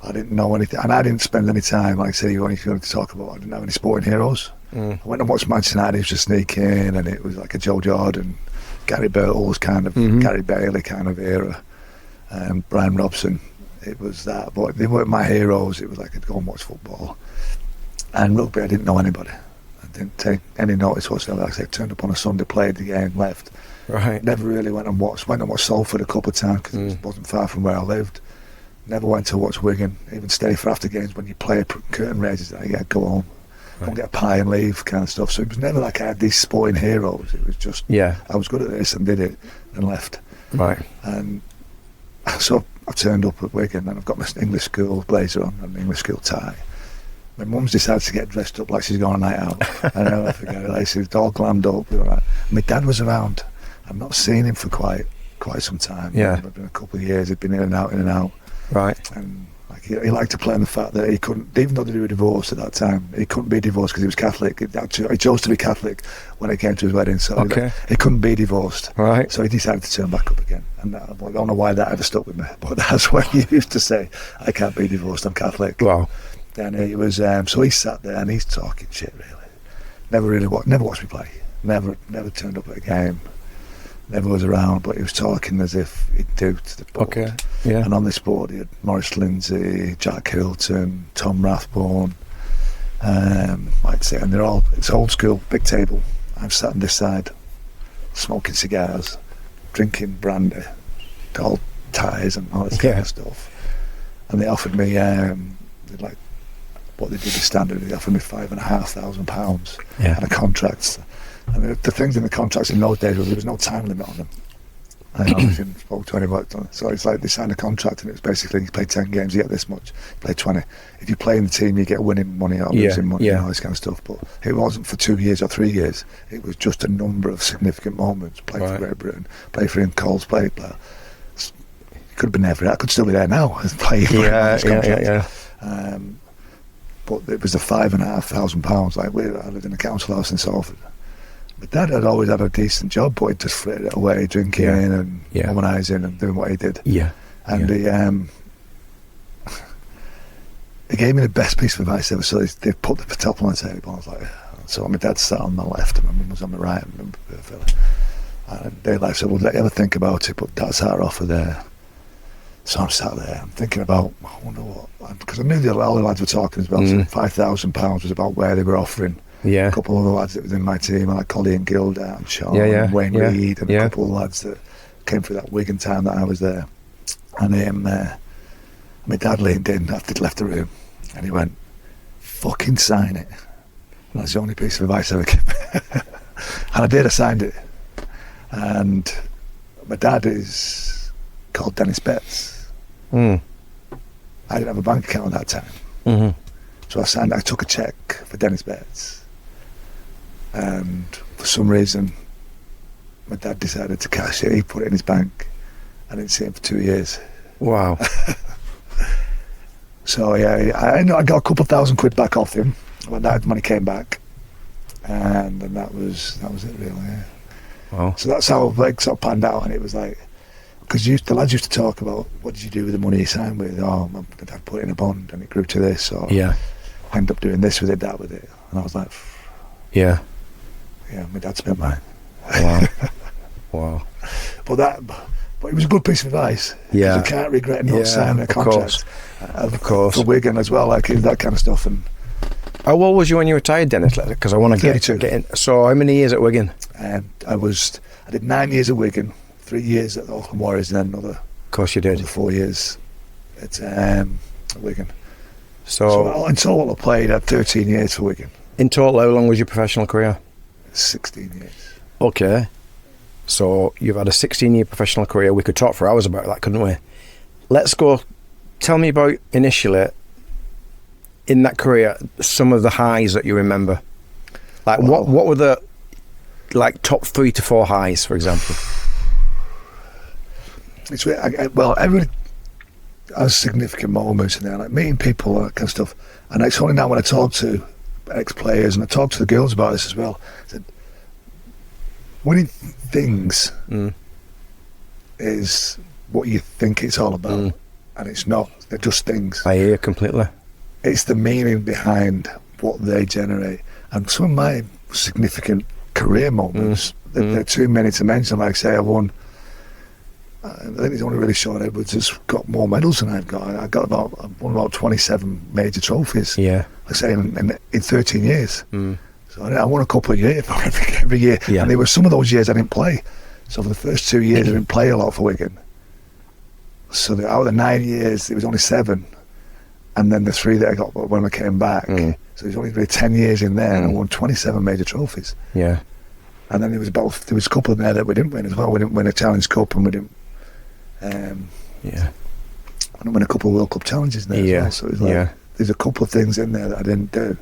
I didn't know anything, and I didn't spend any time, like I said, you wanted to talk about, I didn't have any sporting heroes. I went and watched Manchester United, used to sneak in, and it was like a Joe Jordan, Gary Birtles kind of, Gary Bailey kind of era, and Brian Robson. It was that, but they weren't my heroes. It was like I'd go and watch football. And rugby, I didn't know anybody. I didn't take any notice whatsoever. Like I said, turned up on a Sunday, played the game, left. Right. Never really went and watched Salford a couple of times because it wasn't far from where I lived. Never went to watch Wigan, even stay for after games when you play curtain raises. Go home, go and get a pie and leave kind of stuff. So it was never like I had these sporting heroes. It was just, I was good at this and did it and left. Right. And so I turned up at Wigan and I've got my English school blazer on and an English school tie. My mum's decided to get dressed up like she's going on a night out. I never forget it. Like, she was all glammed up. My dad was around. I've not seen him for quite some time. Yeah. It's been a couple of years. He'd been in and out. Right. And like he liked to play on the fact that he couldn't, even though they were divorced at that time, he couldn't be divorced because he was Catholic. He chose to be Catholic when it came to his wedding, so he couldn't be divorced. Right. So he decided to turn back up again. And I don't know why that ever stuck with me, but that's what he used to say. I can't be divorced. I'm Catholic. Wow. And he was so he sat there and he's talking shit. Really, never watched me play. Never turned up at a game. Never was around, but he was talking as if he'd do to the board. Okay, yeah. And on this board he had Maurice Lindsay, Jack Hilton, Tom Rathbone, I'd say, and it's old school, big table. I'm sat on this side, smoking cigars, drinking brandy, gold ties and all this kind of stuff. And they offered me, like what they did the standard, they offered me £5,500 and a contract. And the things in the contracts in those days was there was no time limit on them. I didn't spoke to anybody. So it's like they signed a contract and it was basically you play 10 games, you get this much. You play 20. If you play in the team, you get winning money or losing money and all this kind of stuff. But it wasn't for 2 years or 3 years. It was just a number of significant moments. Play for Great Britain, play for Ian Coles, play. It could have been every. I could still be there now and play. Yeah. But it was the £5,500. Like I lived in a council house in Salford. My dad had always had a decent job, but he just frittered it away, drinking and womanising and doing what he did. Yeah. And he gave me the best piece of advice ever. So they put the top on the table. I was like, so my dad sat on my left and my mum was on my right. And they like said, well, let you ever think about it, but that's our offer there. So I'm sat there, I'm thinking about, I wonder what, because I knew all the lads were talking as well. So £5,000 was about where they were offering. Yeah. A couple of the lads that was in my team, like Colleen Gilder and Sean and Wayne Reid and a couple of lads that came through that Wigan time that I was there. And my dad leaned in after he'd left the room and he went, fucking sign it. And that's the only piece of advice I ever gave. And I did, I signed it. And my dad is called Denis Betts. I didn't have a bank account at that time. So I took a cheque for Denis Betts. And for some reason, my dad decided to cash it. He put it in his bank. I didn't see him for 2 years. Wow. So I got a couple of £1,000 back off him when he came back, and that was it really. Yeah. Wow. So that's how it sort of panned out, and it was like, because the lads used to talk about what did you do with the money you signed with? Oh, my dad put it in a bond, and it grew to this. Or I ended up doing this with it, that with it, and I was like, yeah, my dad spent mine. Wow. But it was a good piece of advice. Yeah. You can't regret not signing a contract. Of course. For Wigan as well, like that kind of stuff. And how old was you when you retired, Dennis? Because I want to get in. So how many years at Wigan? I did 9 years at Wigan, 3 years at the Wigan Warriors, and then another. Of course you did. 4 years at Wigan. So in total, I played 13 years for Wigan. In total, how long was your professional career? 16 years. Okay. So you've had a 16-year professional career. We could talk for hours about that, couldn't we? Let's go. Tell me about initially in that career some of the highs that you remember. Like what were the top 3 to 4 highs, for example? It's everybody has significant moments in there, like meeting people and that kind of stuff. And it's only now when I talk to ex-players and I talk to the girls about this as well. I said, winning things is what you think it's all about, and it's not. They're just things. I hear you completely. It's the meaning behind what they generate, and some of my significant career moments, they're too many to mention. Like say I won. I think it's only really Sean Edwards has got more medals than I've got. I won about 27 major trophies. Yeah. I say in 13 years. So I won a couple of years every year. Yeah. And there were some of those years I didn't play. So for the first 2 years, I didn't play a lot for Wigan. So out of the 9 years, it was only 7. And then the 3 that I got when I came back. So it was only really 10 years in there, and I won 27 major trophies. Yeah. And then there was a couple in there that we didn't win as well. We didn't win a Challenge Cup, and we didn't. I didn't win a couple of World Cup challenges there as well. So it was like there's a couple of things in there that I didn't do.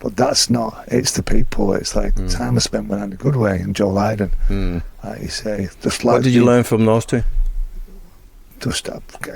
But that's not. It's the people. It's like time I spent with Andy Goodway and Joe Lydon. Like you say, just like. What did you learn from those two? Just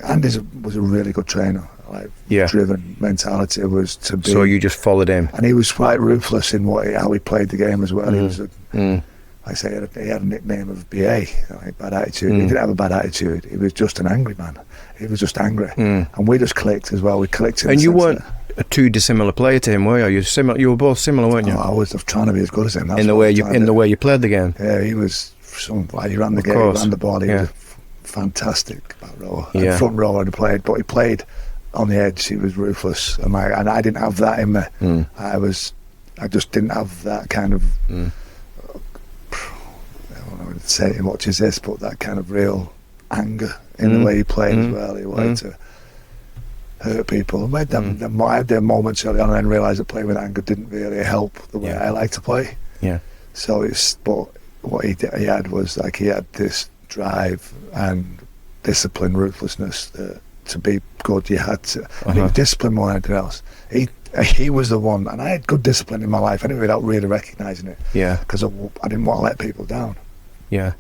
Andy was a really good trainer. Like driven mentality was to be. So you just followed him, and he was quite ruthless in how he played the game as well. He was, like I say, he had a nickname of BA, like bad attitude. He didn't have a bad attitude. He was just an angry man. He was just angry, and we just clicked as well. We clicked. And you weren't a too dissimilar player to him, were you? You were both similar, weren't you? I was trying to be as good as him. That's in the way you played the game. Yeah, he was. He ran the game, he ran the ball. He was fantastic back row, and front row. He played, but he played on the edge. He was ruthless, and I didn't have that in me. I just didn't have that kind of. I don't know what to say much is this, but that kind of real anger in the way he played as well. He wanted to hurt people. I had them moments early on, and then realised that playing with anger didn't really help the way I like to play. Yeah. So but what he had was like he had this drive and discipline, ruthlessness that to be good you had to. He was disciplined more than anything else. He was the one, and I had good discipline in my life anyway without really recognising it. Yeah. Because I didn't want to let people down. Yeah.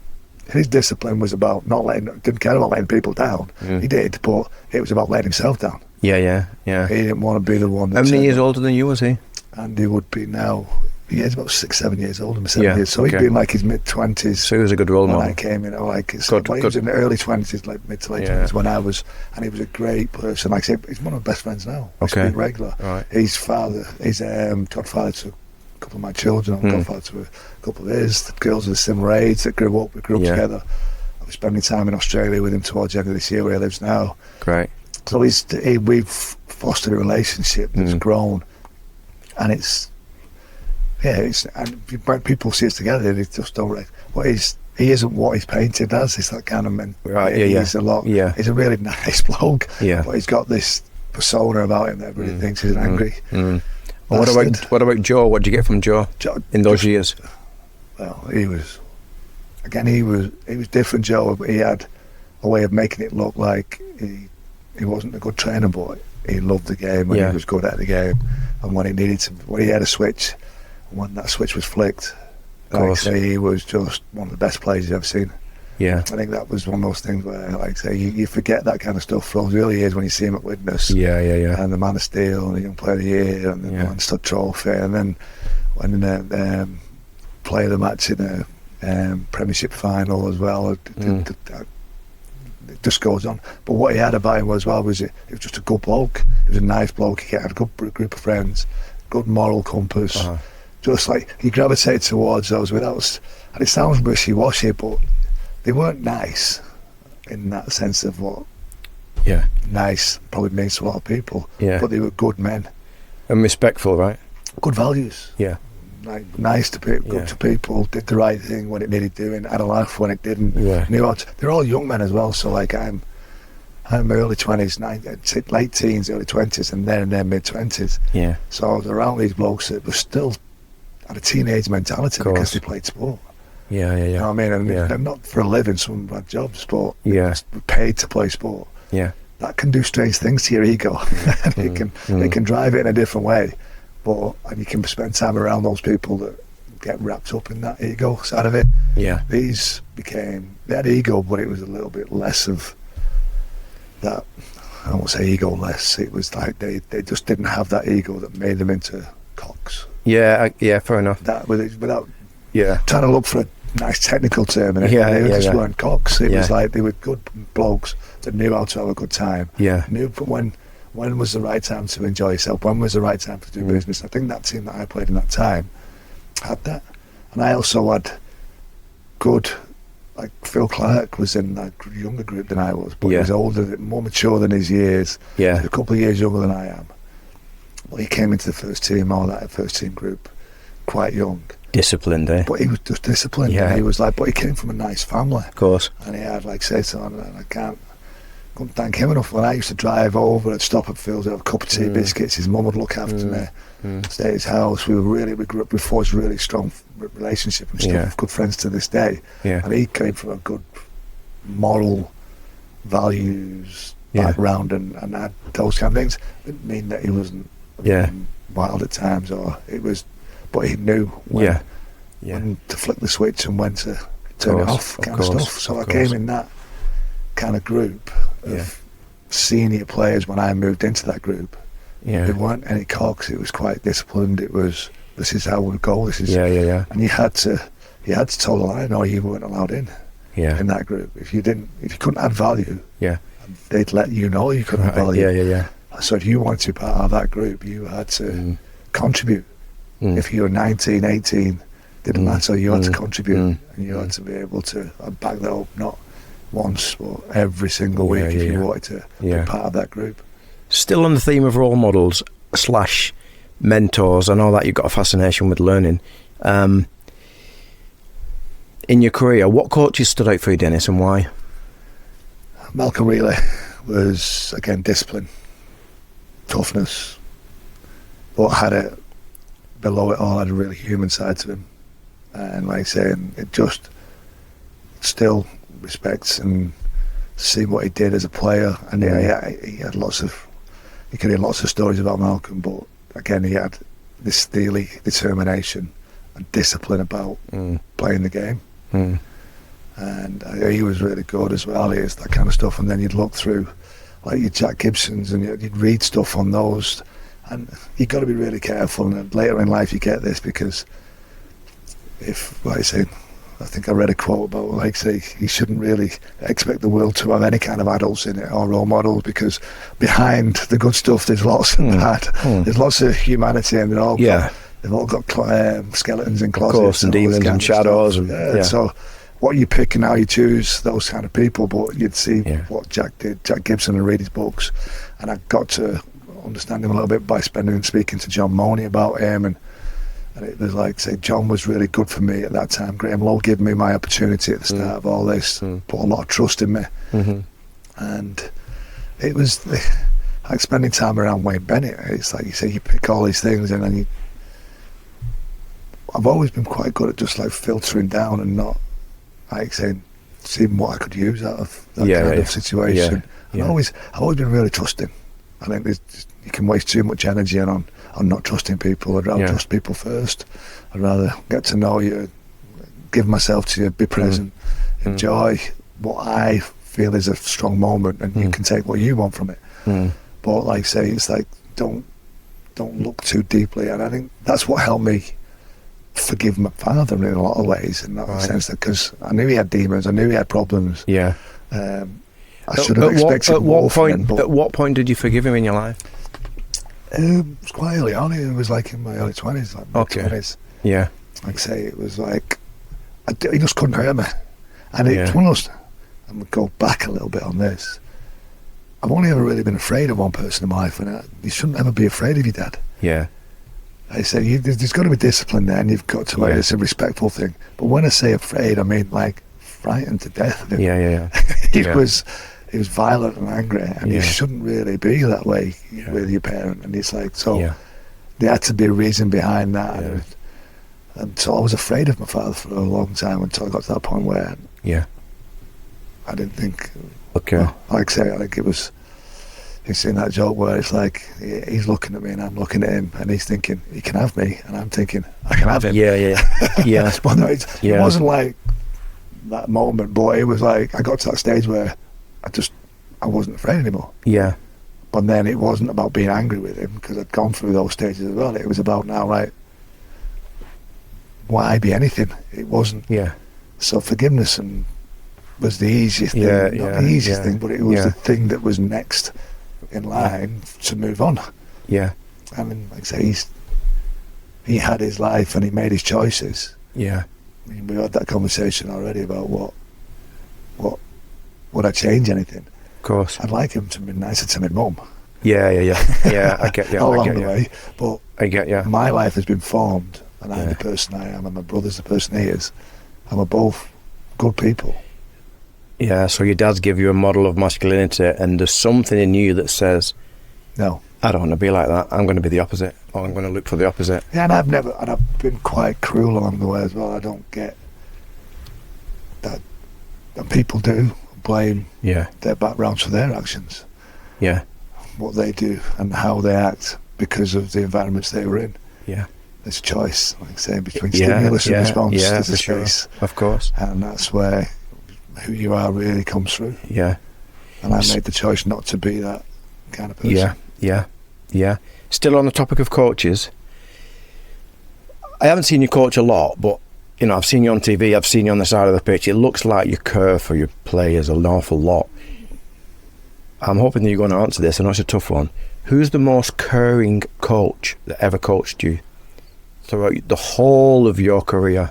His discipline was about didn't care about letting people down. He did, but it was about letting himself down. Yeah. He didn't want to be the one. How many years older than you was he? And he would be now. He's about 6-7 years older than 7 years. So he'd be in like his mid-20s. So he was a good role model. When I came in, he was in the early 20s, like mid to late 20s when I was, and he was a great person. Like I say, he's one of my best friends now. We speak regular. Right. He's godfather to a couple of my children. I'm godfather to a couple of his. The girls are the similar age that grew up. We grew up together. I was spending time in Australia with him towards the end of this year where he lives now. Great. So we've fostered a relationship that's grown, and it's. Yeah, and when people see us together, they just don't. He isn't what he's painted as. It's that kind of man. Right. He's a lot. Yeah. He's a really nice bloke. Yeah. But he's got this persona about him that everybody thinks he's angry. What about Joe? What did you get from Joe in those years? Well, he was different. Joe, he had a way of making it look like he wasn't a good trainer, but he loved the game and he was good at the game. And when he had a switch. When that switch was flicked, like I say, he was just one of the best players you've ever seen. Yeah, I think that was one of those things where, like I say, you forget that kind of stuff for those early years when you see him at Widnes. Yeah. And the Man of Steel, and the Young Player of the Year, and the Munster Trophy, and then when play of the match in a Premiership final as well. It just goes on. But what he had about him was he was just a good bloke. He was a nice bloke. He had a good group of friends, good moral compass. Just like he gravitated towards those without, and it sounds wishy-washy, but they weren't nice in that sense of what nice probably means to a lot of people. Yeah. But they were good men. And respectful, right? Good values. Yeah. Like nice to people, good to people, did the right thing when it needed doing, had a laugh when it didn't. Yeah. They're all young men as well, so like I'm early 20s, late teens, early 20s, and they're in their mid-20s. Yeah. So I was around these blokes that were still had a teenage mentality because they played sport. Yeah. You know what I mean? And they're not for a living, some had jobs, but were paid to play sport. Yeah. That can do strange things to your ego. It can drive it in a different way. And you can spend time around those people that get wrapped up in that ego side of it. Yeah. They had ego, but it was a little bit less of that. I won't say ego less. It was like they just didn't have that ego that made them into cocks. Yeah, fair enough. That without trying to look for a nice technical term, and they just weren't cocks. It was like they were good blokes that knew how to have a good time. Yeah, knew when was the right time to enjoy yourself. When was the right time to do business? I think that team that I played in that time had that, and I also had good. Like Phil Clark was in a younger group than I was, but he was older, more mature than his years. Yeah, a couple of years younger than I am. Well, he came into the first team, all that first team group, quite young. Disciplined, eh? But he was just disciplined. Yeah. And he was like, but he came from a nice family. Of course. And he had, like, say so, and I couldn't thank him enough. When I used to drive over and stop at Phil's, have a cup of tea, biscuits, his mum would look after me, stay at his house. We grew up, we forged a really strong relationship and still good friends to this day. Yeah. And he came from a good moral values background and had those kind of things. It didn't mean that he wasn't wild at times, but he knew when to flick the switch and when to turn it off, kind of stuff. So I came in that kind of group of senior players when I moved into that group. There weren't any cogs. It was quite disciplined. It was, this is how we go. This is and you had to toe the line or you weren't allowed in that group. If you couldn't add value, they'd let you know you couldn't add value. So if you wanted to be part of that group, you had to contribute. If you were 19, 18, didn't matter. You had to contribute, and you had to be able to back that up, not once but every single week if you wanted to be part of that group. Still on the theme of role models / mentors, I know that you've got a fascination with learning. In your career, what coaches stood out for you, Denis, and why? Malcolm Reilly was, again, discipline, toughness, but below it all had a really human side to him. And like saying, it just still respects and see what he did as a player. And he had you could hear lots of stories about Malcolm, but again, he had this steely determination and discipline about playing the game. And he was really good as well. He is that kind of stuff. And then you'd look through like your Jack Gibsons and you'd read stuff on those, and you've got to be really careful. And later in life you get this, because I think I read a quote about, like, say, you shouldn't really expect the world to have any kind of adults in it or role models, because behind the good stuff there's lots of bad. There's lots of humanity, and they've all got skeletons in closets, of course, and demons and shadows, so what you pick and how you choose those kind of people. But you'd see what Jack did, Jack Gibson, and read his books, and I got to understand him a little bit by speaking to John Money about him, and it was like, say, John was really good for me at that time. Graham Lowe gave me my opportunity at the start of all this, put a lot of trust in me, and it was like spending time around Wayne Bennett. It's like you say, you pick all these things, and then I've always been quite good at just like filtering down and not, like, saying, seeing what I could use out of that kind of situation. And I've always been really trusting. I think you can waste too much energy on not trusting people. I'd rather trust people first. I'd rather get to know you, give myself to you, be present, enjoy what I feel is a strong moment, and you can take what you want from it. But like I say, it's like, don't look too deeply. And I think that's what helped me forgive my father in a lot of ways, in that sense, because I knew he had demons, I knew he had problems. I should have expected more from him. At what point did you forgive him in your life? It was quite early on. It was like in my early 20s, like mid-20s. Yeah. Like I say, it was like, he just couldn't hurt me. And it's one of those, I'm going to go back a little bit on this. I've only ever really been afraid of one person in my life, and you shouldn't ever be afraid of your dad. Yeah. I say, there's got to be discipline there, and you've got to, it's a respectful thing. But when I say afraid, I mean like frightened to death of him. He was violent and angry, and you shouldn't really be that way with your parent. And it's like, so there had to be a reason behind that. And so I was afraid of my father for a long time, until I got to that point where I didn't think, like I say, I think it was, you've seen that joke where it's like, he's looking at me and I'm looking at him, and he's thinking, he can have me, and I'm thinking, I can have him. But no, it wasn't like that moment, but it was like, I got to that stage where I wasn't afraid anymore. But then it wasn't about being angry with him, because I'd gone through those stages as well. It was about now, right, why be anything? It wasn't. So forgiveness was the easiest thing. Not the easiest thing, but it was the thing that was next in line to move on. I mean, like I say, he had his life and he made his choices. I mean, we had that conversation already about what would I change anything? Of course. I'd like him to be nicer to my mum. I get you. Along the way, but I get you. My life has been formed and I'm the person I am, and my brother's the person he is, and we're both good people. Yeah, so your dad's give you a model of masculinity, and there's something in you that says, no, I don't want to be like that. I'm going to be the opposite, or I'm going to look for the opposite. Yeah, and I've been quite cruel along the way as well. I don't get that, and people do blame their backgrounds for their actions. Yeah. What they do and how they act because of the environments they were in. Yeah. There's a choice, like I say, between stimulus and response. Yeah, there's for a space. Sure. Of course. And that's where who you are really comes through. Yeah. And I made the choice not to be that kind of person. Yeah. Still on the topic of coaches, I haven't seen you coach a lot, but you know, I've seen you on TV, I've seen you on the side of the pitch. It looks like you care for your players an awful lot. I'm hoping that you're going to answer this. I know it's a tough one. Who's the most caring coach that ever coached you throughout the whole of your career?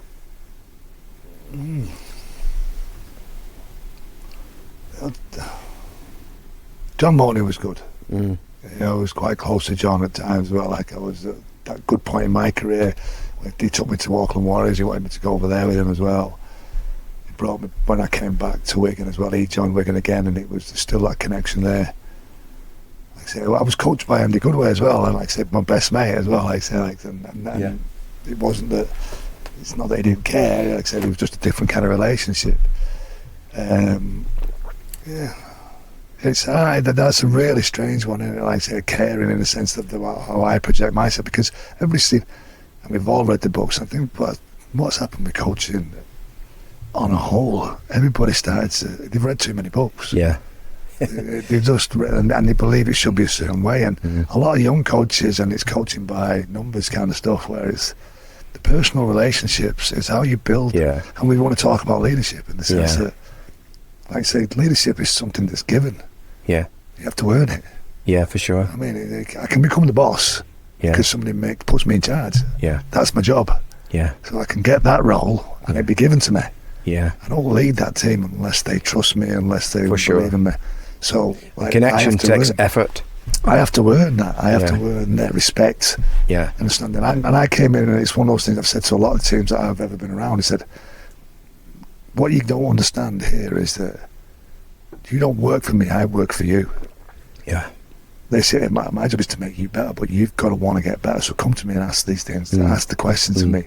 John Morley was good. I was quite close to John at times. Well, like I was at that good point in my career. He took me to Wigan Warriors. He wanted me to go over there with him as well. He brought me when I came back to Wigan as well. He joined Wigan again, and it was still that connection there. Like I say, I was coached by Andy Goodway as well, and like I said, my best mate as well. Like I say, and it wasn't that. It's not that he didn't care. Like I said, it was just a different kind of relationship. It's that's a really strange one, and like I say, caring in the sense of how I project myself, because everybody's seen, and we've all read the books. I think what's happened with coaching on a whole, everybody they've read too many books. Yeah. They've just read, and they believe it should be a certain way, and a lot of young coaches, and it's coaching by numbers kind of stuff, whereas the personal relationships is how you build. And we want to talk about leadership in the sense that, like I say, leadership is something that's given. Yeah. You have to earn it. Yeah, for sure. I mean, I can become the boss because somebody puts me in charge. Yeah. That's my job. Yeah. So I can get that role and it be given to me. Yeah. I don't lead that team unless they trust me, unless they believe in me. So connection takes effort. I have to earn that. I have to earn their respect. Yeah. Understanding. And I came in, and it's one of those things I've said to a lot of teams that I've ever been around. I said, what you don't understand here is that you don't work for me, I work for you. Yeah. They say my job is to make you better, but you've got to want to get better. So come to me and ask these things, ask the questions of me.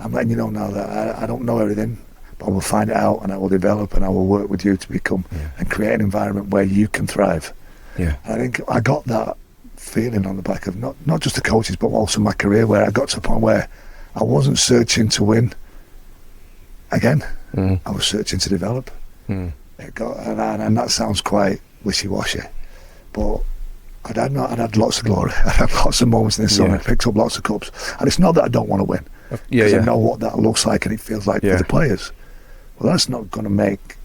I'm letting you know now that I don't know everything, but I will find it out, and I will develop, and I will work with you to become and create an environment where you can thrive. Yeah. And I think I got that feeling on the back of not just the coaches, but also my career, where I got to a point where I wasn't searching to win again. I was searching to develop. And that sounds quite wishy-washy, but I'd had lots of glory. I'd had lots of moments in the sun. I picked up lots of cups, and it's not that I don't want to win, because I know what that looks like and it feels like for the players. Well, that's not going to make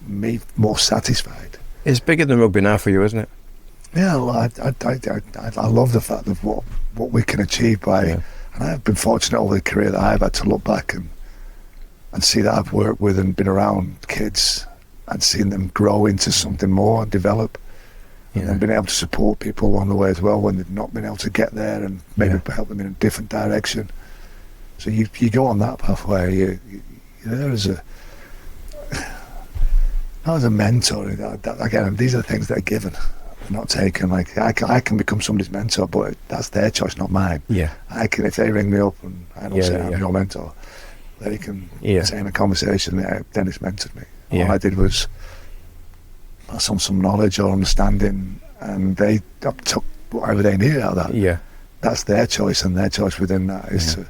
me more satisfied. It's bigger than rugby now for you, isn't it? Yeah, well, I love the fact of what we can achieve by, and I've been fortunate over the career that I've had to look back and see that I've worked with and been around kids and seen them grow into something more and develop, and been able to support people along the way as well when they've not been able to get there, and maybe help them in a different direction. So you go on that pathway. You're there as a mentor. Again, these are the things that are given, not taken. Like I can become somebody's mentor, but that's their choice, not mine. Yeah, I can, if they ring me up and I don't say I'm your mentor, they can say in a conversation that Denis mentored me. All I did was pass on some knowledge or understanding, and they took whatever they needed out of that. Yeah, that's their choice, and their choice within that is to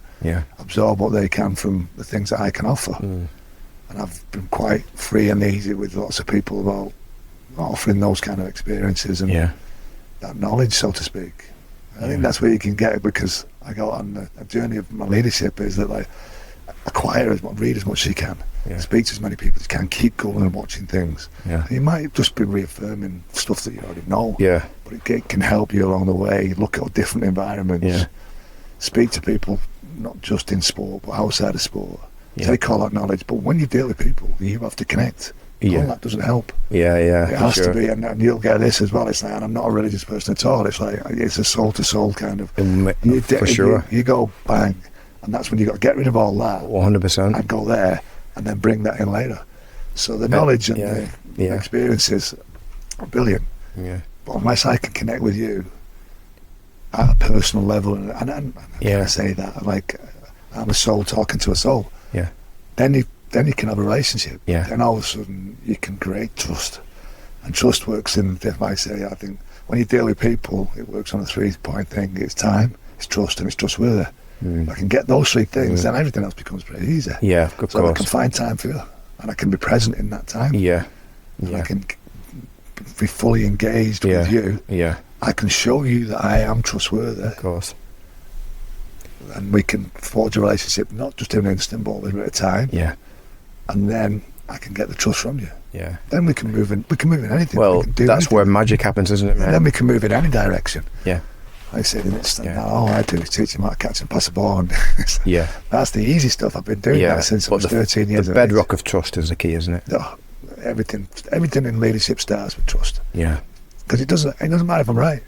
absorb what they can from the things that I can offer. And I've been quite free and easy with lots of people about offering those kind of experiences and that knowledge, so to speak. I think that's where you can get it, because I got on a journey of my leadership is that acquire read as much as you can, speak to as many people as you can, keep going and watching things. You might just be reaffirming stuff that you already know, but it can help you along the way. Look at different environments, speak to people not just in sport but outside of sport. Take all that knowledge, but when you deal with people, you have to connect. All that doesn't help. It has to be, and you'll get this as well. It's like, and I'm not a religious person at all. It's like it's a soul to soul kind of. For sure. You go bang, And that's when you've got to get rid of all that 100%. and go there and then bring that in later. So the knowledge and the experiences are brilliant. Yeah. But unless I can connect with you at a personal level, and I say that, like, I'm a soul talking to a soul, then you can have a relationship. Yeah. Then all of a sudden you can create trust. And trust works in, if I say, I think when you deal with people, it works on a 3-point thing. It's time, it's trust, and it's trustworthy. If I can get those 3 things, then everything else becomes pretty easy. Yeah, of so course. I can find time for you, and I can be present in that time. Yeah. And I can be fully engaged with you. Yeah. I can show you that I am trustworthy. Of course. And we can forge a relationship, not just in an instant, but over a bit of time. Yeah. And then I can get the trust from you. Yeah. Then we can move in. We can move in anything. Well, we can do that's anything. where magic happens, isn't it, man? And then we can move in any direction. Yeah. Like I said, in instant, all I do is teach him how to catch and pass the ball. And Yeah. that's the easy stuff. I've been doing that since I was 13 years The of age. bedrock of trust is the key, isn't it? Oh, everything in leadership starts with trust. Yeah. Because it doesn't matter if I'm right.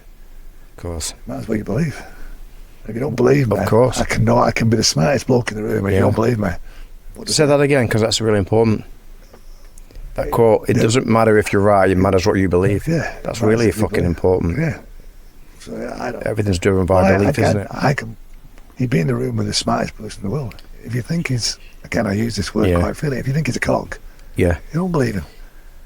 Of course. It matters what you believe. If you don't believe me, Of course. I can be the smartest bloke in the room, and you don't believe me. Say that again, because that's really important. That quote, it doesn't matter if you're right, it matters what you believe. Yeah. That's really fucking important. Yeah. So I don't. Everything's driven by belief, isn't it? He'd be in the room with the smartest person in the world. If you think he's, again, I use this word quite freely, if you think he's a cog, you don't believe him.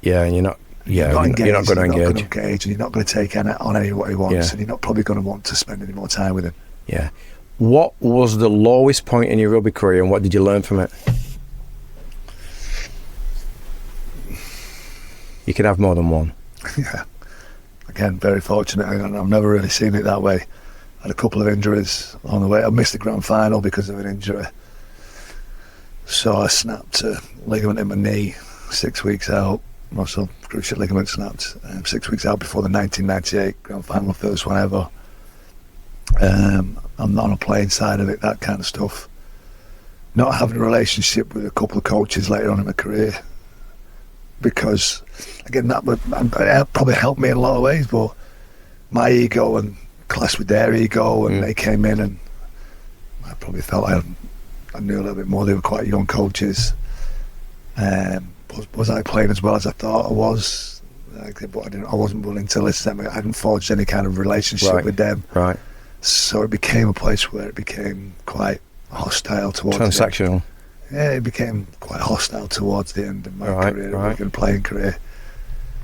Yeah, and you're not going to engage. You're not going to engage, and you're not going to take on any what he wants, and you're not probably going to want to spend any more time with him. Yeah. What was the lowest point in your rugby career, and what did you learn from it? You can have more than one. Yeah. Again, very fortunate, and I've never really seen it that way. I had a couple of injuries on the way. I missed the grand final because of an injury. So I snapped a ligament in my knee, 6 weeks out. Muscle cruciate ligament snapped 6 weeks out before the 1998 grand final, first one ever. I'm not on a playing side of it, that kind of stuff. Not having a relationship with a couple of coaches later on in my career, because again that probably helped me in a lot of ways, but my ego and clashed with their ego, and they came in, and I probably felt I knew a little bit more. They were quite young coaches. Was I playing as well as I thought I was? But I wasn't willing to listen. I hadn't forged any kind of relationship with them. Right. So it became a place where it became quite hostile towards transactional. Yeah, it became quite hostile towards the end of my career, Wigan playing career.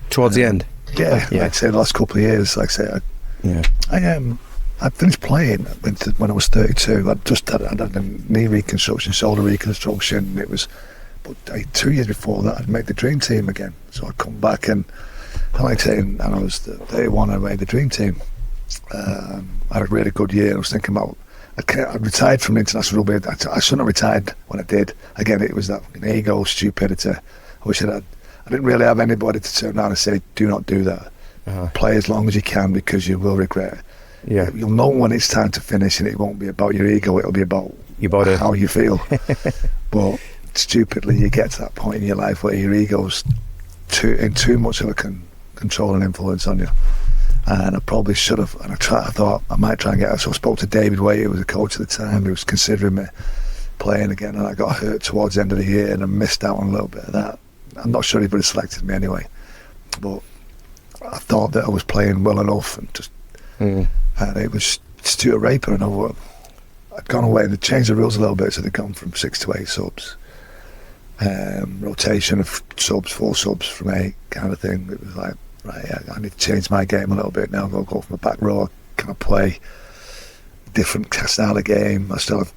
Towards the end? Yeah, I'd say the last couple of years, like I say, I finished playing when I was 32. I'd had a knee reconstruction, shoulder reconstruction. It was, but 2 years before that, I'd made the dream team again. So I'd come back and like saying, and I was 31, I made the dream team. I had a really good year. I was thinking about, I retired from international rugby. I shouldn't have retired when I did. Again, it was that ego, stupidity. I wish I didn't really have anybody to turn around and say, do not do that. Play as long as you can, because you will regret it. Yeah. You'll know when it's time to finish, and it won't be about your ego, it'll be about your body, how you feel. But stupidly, you get to that point in your life where your ego's in too much of a control and influence on you. And I probably should have, and I thought I might try and get out. So I spoke to David Waite, who was a coach at the time, who was considering me playing again, and I got hurt towards the end of the year, and I missed out on a little bit of that. I'm not sure he would have selected me anyway, but I thought that I was playing well enough, and just and it was Stuart Raper, and I'd gone away, and they changed the rules a little bit, so they'd gone from 6 to 8 subs, rotation of subs, 4 subs from 8 kind of thing. It was like, right, I need to change my game a little bit now. I'll go from a back row, kind of play different style of game. I still have,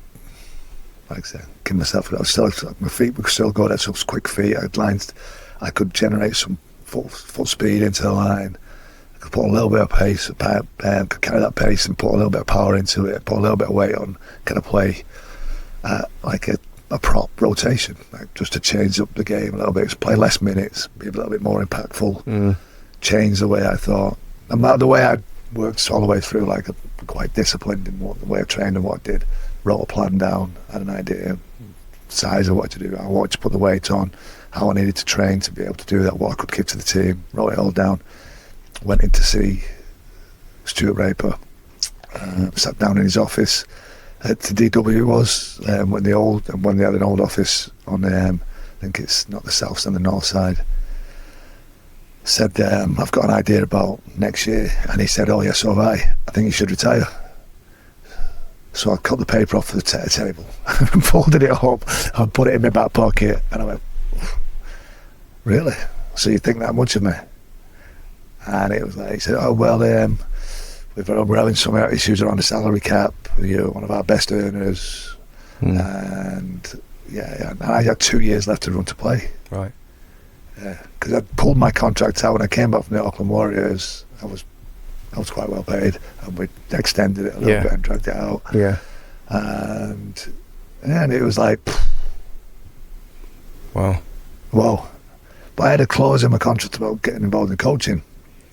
like I said, give myself, my feet were still good. I had some quick feet. I could generate some foot speed into the line. I could put a little bit of pace, could carry that pace and put a little bit of power into it, put a little bit of weight on, kind of play like a prop rotation, like just to change up the game a little bit, just play less minutes, be a little bit more impactful, change the way I thought. And the way I worked all the way through, like quite disciplined in the way I trained and what I did, wrote a plan down, had an idea, size of what to do, I wanted to put the weight on, how I needed to train to be able to do that, what I could give to the team, wrote it all down, went in to see Stuart Raper, sat down in his office, at the DW was when they had an old office on I think it's not the south, it's on the north side. Said, I've got an idea about next year, and he said, oh yes, so have I think you should retire. So I cut the paper off the table and folded it up and put it in my back pocket, and I went, really? So you think that much of me? And it was like, he said, oh well, we're having some issues around the salary cap. You're one of our best earners, and and I had 2 years left to run to play. Right. Because I pulled my contract out when I came back from the Wigan Warriors. I was quite well paid, and we extended it a little bit and dragged it out. Yeah. And it was like, wow. But I had a clause in my contract about getting involved in coaching.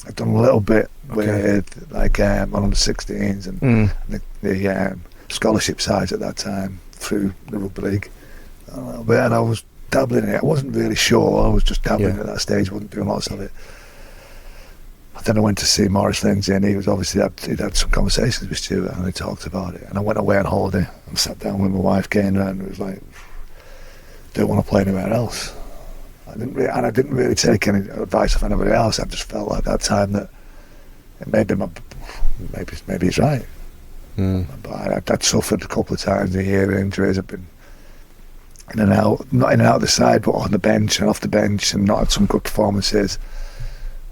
I've done a little bit with like on the 16s and the scholarship sides at that time through the Rugby League. A little bit, and I was dabbling in it. I wasn't really sure. I was just dabbling at that stage. Wasn't doing lots of it. But then I went to see Maurice Lindsay, and he was obviously he'd had some conversations with Stuart, and they talked about it. And I went away on holiday and sat down with my wife, Kane, and it was like, don't want to play anywhere else. I didn't really take any advice of anybody else. I just felt like that time that maybe he's right. But I'd suffered a couple of times a year with injuries. I've been in and out, not in and out of the side, but on the bench and off the bench, and not had some good performances.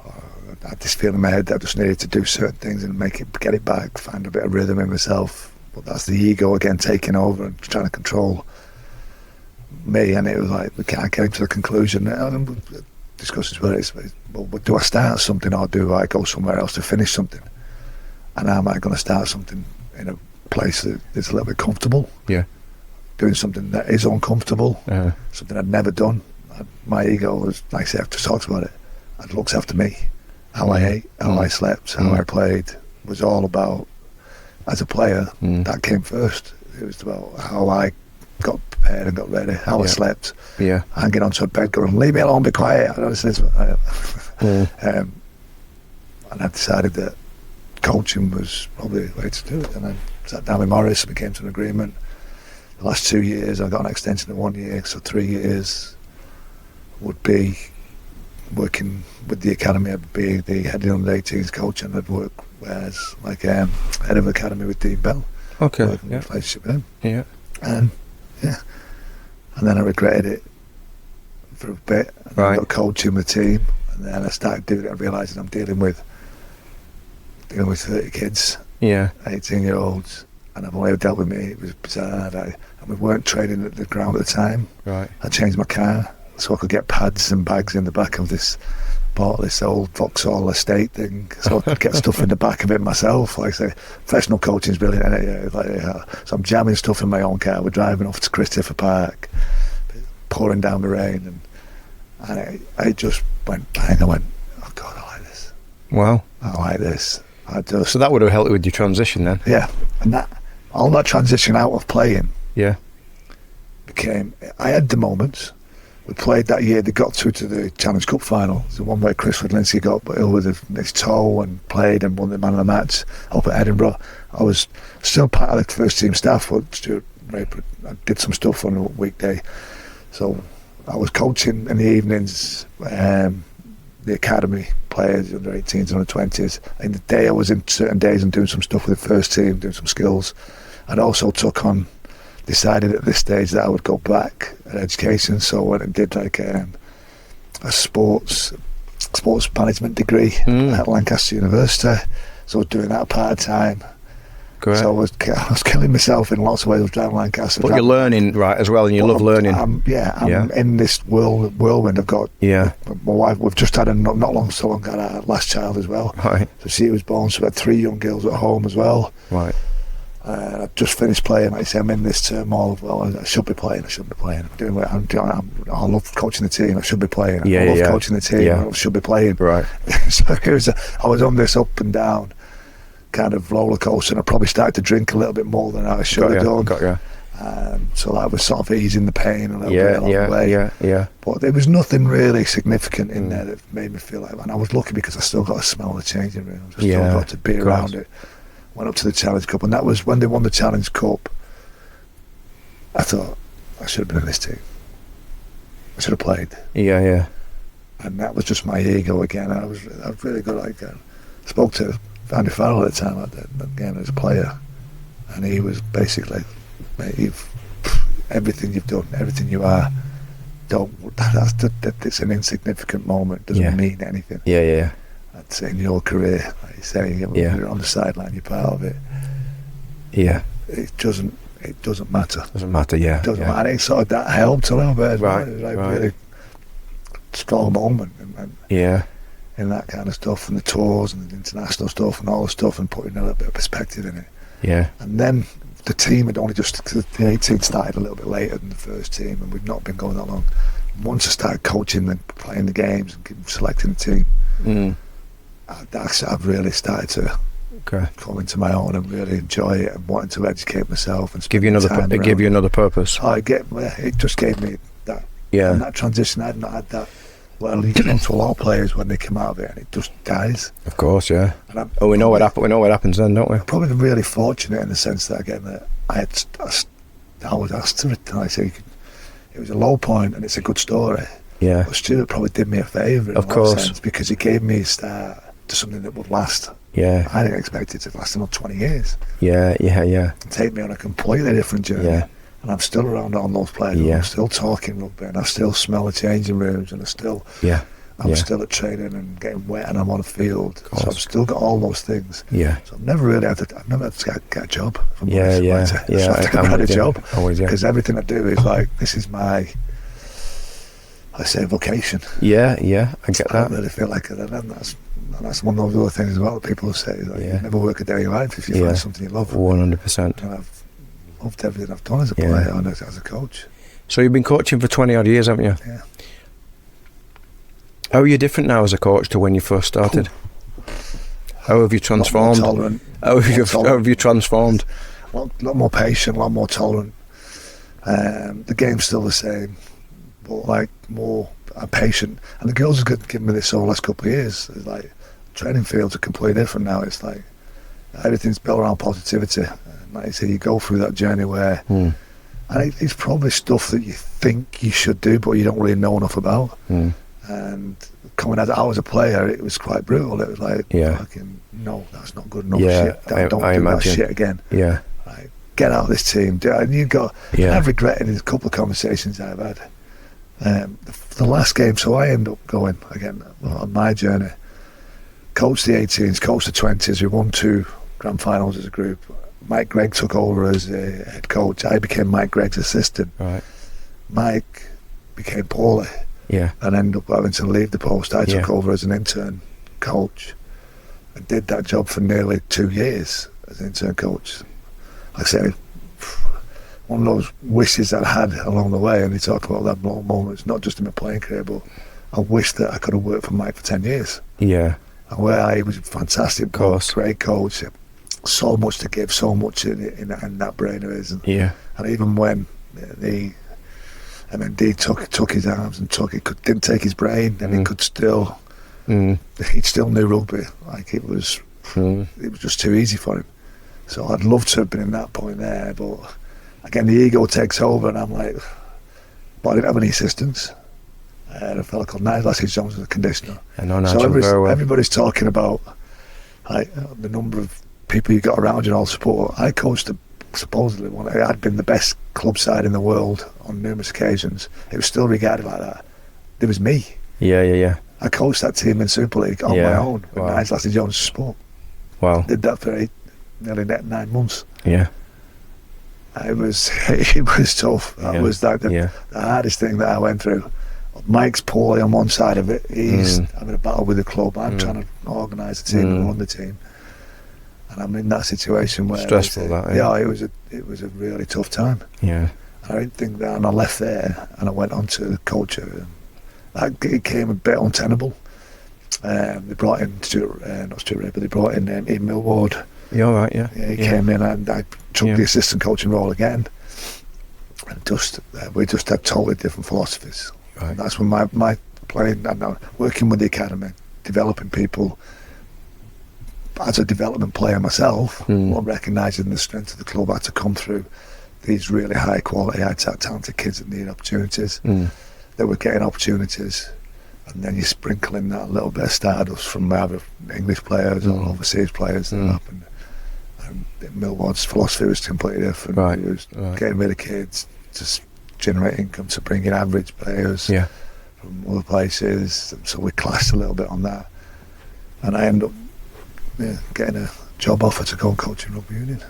I had this feeling in my head that I just needed to do certain things and get it back, find a bit of rhythm in myself. But that's the ego again taking over and trying to control me. And it was like, I came to the conclusion, discussions where it's, well, do I start something or do I go somewhere else to finish something? And am I going to start something in a place that is a little bit comfortable? Yeah. Doing something that is uncomfortable, something I'd never done. My ego was, like I said, I've just talked about it. It looks after me. How I ate, how I slept, how I played was all about, as a player, that came first. It was about how I got prepared and got ready, how I slept, hanging onto a bed going, leave me alone, be quiet. And I decided that coaching was probably the way to do it. And I sat down with Maurice and we came to an agreement. The last 2 years, I got an extension of 1 year, so 3 years would be working with the academy. I'd be the head of the under-18s coach, and I'd work as like head of academy with Dean Bell. Okay. Working in relationship with him. Yeah. And then I regretted it for a bit. And I got coaching the team, and then I started doing it and realising I'm dealing with 30 kids, 18-year-olds, and I've only dealt with me. It was bizarre. And we weren't training at the ground at the time. Right. I changed my car so I could get pads and bags in the back of this old Vauxhall estate thing, so I could get stuff in the back of it myself. Like I say, professional coaching's brilliant, isn't it? So I'm jamming stuff in my own car. We're driving off to Christopher Park, pouring down the rain, and I just went bang. I went, oh God, I like this. Wow. I like this. So that would have helped with your transition then? Yeah, and all that transition out of playing became, I had the moments. We played that year, they got through to the Challenge Cup final. It's the one where Chris Woodlinski got ill with his toe and played and won the man of the match up at Edinburgh. I was still part of the first team staff, but Stuart Raper, I did some stuff on a weekday. So I was coaching in the evenings, the academy players, under 18s, under 20s. In the day I was in certain days and doing some stuff with the first team, doing some skills. I'd also decided at this stage that I would go back at education, so I went and did like a sports management degree at Lancaster University. So I was doing that part-time. Great. So I was killing myself in lots of ways. I was driving Lancaster. But you're learning, right, as well, and you love learning. I'm in this whirlwind. I've got my wife. We've just had not so long had our last child as well. Right. So she was born, so we had 3 young girls at home as well. Right. I've just finished playing. Like I say, I'm in this turmoil of, well, I should be playing. I love coaching the team. I should be playing. I love coaching the team. I should be playing. Right. So I was on this up and down kind of roller coaster, and I probably started to drink a little bit more than I should have done. So that was sort of easing the pain a little bit along the way. But there was nothing really significant in there that made me feel like, and I was lucky because I still got to smell the changing room. I still got to be around it. Went up to the Challenge Cup, and that was when they won the Challenge Cup. I thought I should have been in this team. I should have played. Yeah. And that was just my ego again. I was really good. I spoke to Andy Farrell at the time, again, as a player, and he was basically, mate, everything you've done, everything you are, it's an insignificant moment. Doesn't mean anything. Yeah. I'd say in your career, like you say, you're on the sideline, you're part of it. Yeah. It doesn't matter. Doesn't matter. Yeah. It doesn't matter. It sort of that helped a little bit as well. It was like really strong moment, and in that kind of stuff, and the tours and the international stuff and all the stuff, and putting a little bit of perspective in it. Yeah. And then the team had only just, the 18 started a little bit later than the first team, and we'd not been going that long. Once I started coaching and playing the games and selecting the team, I've really started to come into my own and really enjoy it, and wanting to educate myself and give you another purpose. It just gave me that. Yeah. And that transition, I'd not had that. Well, you talk to a lot of players when they come out of it, and it just dies. Of course, yeah. We know what happens then, don't we? I'm probably really fortunate in the sense that, again, that I was asked to return. I say it was a low point, and it's a good story. Yeah. But Stuart probably did me a favour in that sense, because he gave me a start to something that would last. Yeah. I didn't expect it to last another 20 years. Yeah. And take me on a completely different journey. Yeah. And I'm still around all those players. Yeah. I'm still talking rugby, and I still smell the changing rooms, and I'm still at training and getting wet, and I'm on a field. So I've still got all those things. Yeah. So I've never had to get a job. I've never had a job. Always, because everything I do is like, this is my, I say, vocation. Yeah, I get that. I really feel like it, and that's one of those other things as well that people say, like, you never work a day in your life if you find something you love. 100%. And I've loved everything I've done as a player and as a coach. So you've been coaching for 20 odd years, haven't you? Yeah. How are you different now as a coach to when you first started? How have you transformed? How have you transformed? A lot more patient, a lot more tolerant. The game's still the same, but like more patient. And the girls have given me this over the last couple of years. It's like training fields are completely different now. It's like everything's built around positivity. And like I say, you go through that journey where, and it's probably stuff that you think you should do, but you don't really know enough about. And coming out as a player, it was quite brutal. It was like, fucking, no, that's not good enough. Shit. Don't do that shit again. Yeah. Like, get out of this team. And you got, I've regretted in a couple of conversations I've had. The last game, so I end up going again on my journey. Coached the 18s, coached the 20s. We won 2 grand finals as a group. Mike Gregg took over as a head coach. I became Mike Gregg's assistant. Right. Mike became poorly. Yeah. And ended up having to leave the post. I took over as an intern coach. I did that job for nearly 2 years as an intern coach. Like I said, one of those wishes I had along the way, and they talk about that moments, not just in my playing career, but I wish that I could have worked for Mike for 10 years. Yeah. And where he was a fantastic coach, great coach, so much to give, so much in that brain of his. And even when the MND took his arms and didn't take his brain, and he could still, he still knew rugby. Like it was just too easy for him. So I'd love to have been in that point there, but again, the ego takes over, and I'm like, but I didn't have any assistants. I had a fella called Nigel Jones as a conditioner. I know Nigel very well. Everybody's talking about like the number of people you got around you and all support. I coached supposedly I'd been the best club side in the world on numerous occasions. It was still regarded like that. It was me. Yeah. I coached that team in Super League on my own with Nigel Jones support. Wow. Did that for nearly 9 months. Yeah. It was tough. That was the hardest thing that I went through. Mike's poorly on one side of it. He's having a battle with the club. I'm trying to organise the team and run the team. And I'm in that situation where stressful. It was a really tough time. Yeah. I didn't think that, and I left there and I went on to culture. That became a bit untenable. They brought in not Stuart Ray, but they brought in Ian Millward. You all right? Yeah. He came in, and I took the assistant coaching role again. And we just had totally different philosophies. Right. And that's when my playing and working with the academy, developing people. As a development player myself, recognising the strength of the club had to come through these really high quality, talented kids that need opportunities, that were getting opportunities, and then you sprinkle in that little bit of stardust from either English players or overseas players that happened. And Millwall's philosophy was completely different. Right. It was getting rid of kids, just generate income to bring in average players from other places. So we clashed a little bit on that, and I ended up getting a job offer to go and coach in rugby union.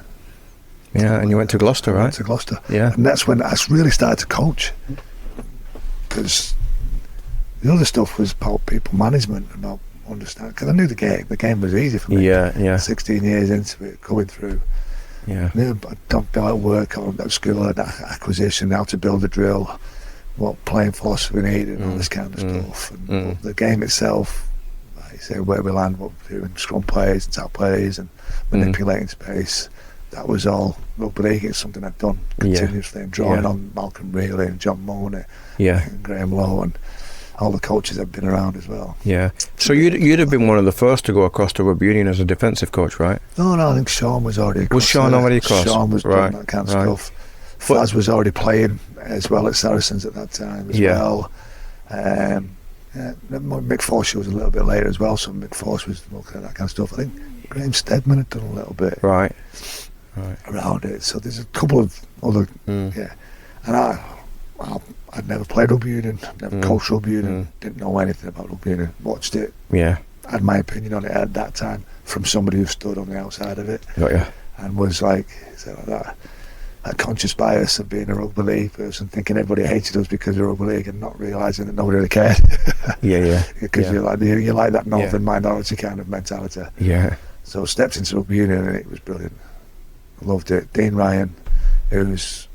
Yeah, and you went to Gloucester, right? Went to Gloucester. Yeah. And that's when I really started to coach, because the other stuff was about people management, about understanding, because I knew the game. The game was easy for me. Yeah. 16 years into it, going through. Yeah. I knew about work or at school, acquisition, how to build a drill, what playing philosophy we needed, and all this kind of stuff. And the game itself, like you say, where we land, what we're doing, scrum plays and tap plays and manipulating space. That was all rugby league. It's something I've done continuously, and drawing on Malcolm Reilly and John Money and Graham Lowe and all the coaches I've been around as well. Yeah. So you'd have been one of the first to go across to rugby union as a defensive coach, right? No, I think Sean was already across. Was Sean already across? Sean was doing that kind of stuff. Faz was already playing as well at Saracens at that time as well. Mick Force was a little bit later as well, so Mick Force was looking at that kind of stuff. I think Graham Steadman had done a little bit around it. So there's a couple of other, and I'd never played rugby union, never coached rugby union, didn't know anything about rugby union, watched it, had my opinion on it at that time from somebody who stood on the outside of it, and was like that conscious bias of being a rugby league person, thinking everybody hated us because of rugby league and not realising that nobody really cared. Because you like that northern minority kind of mentality. So stepped into rugby union and it was brilliant. Loved it. Dean Ryan, who's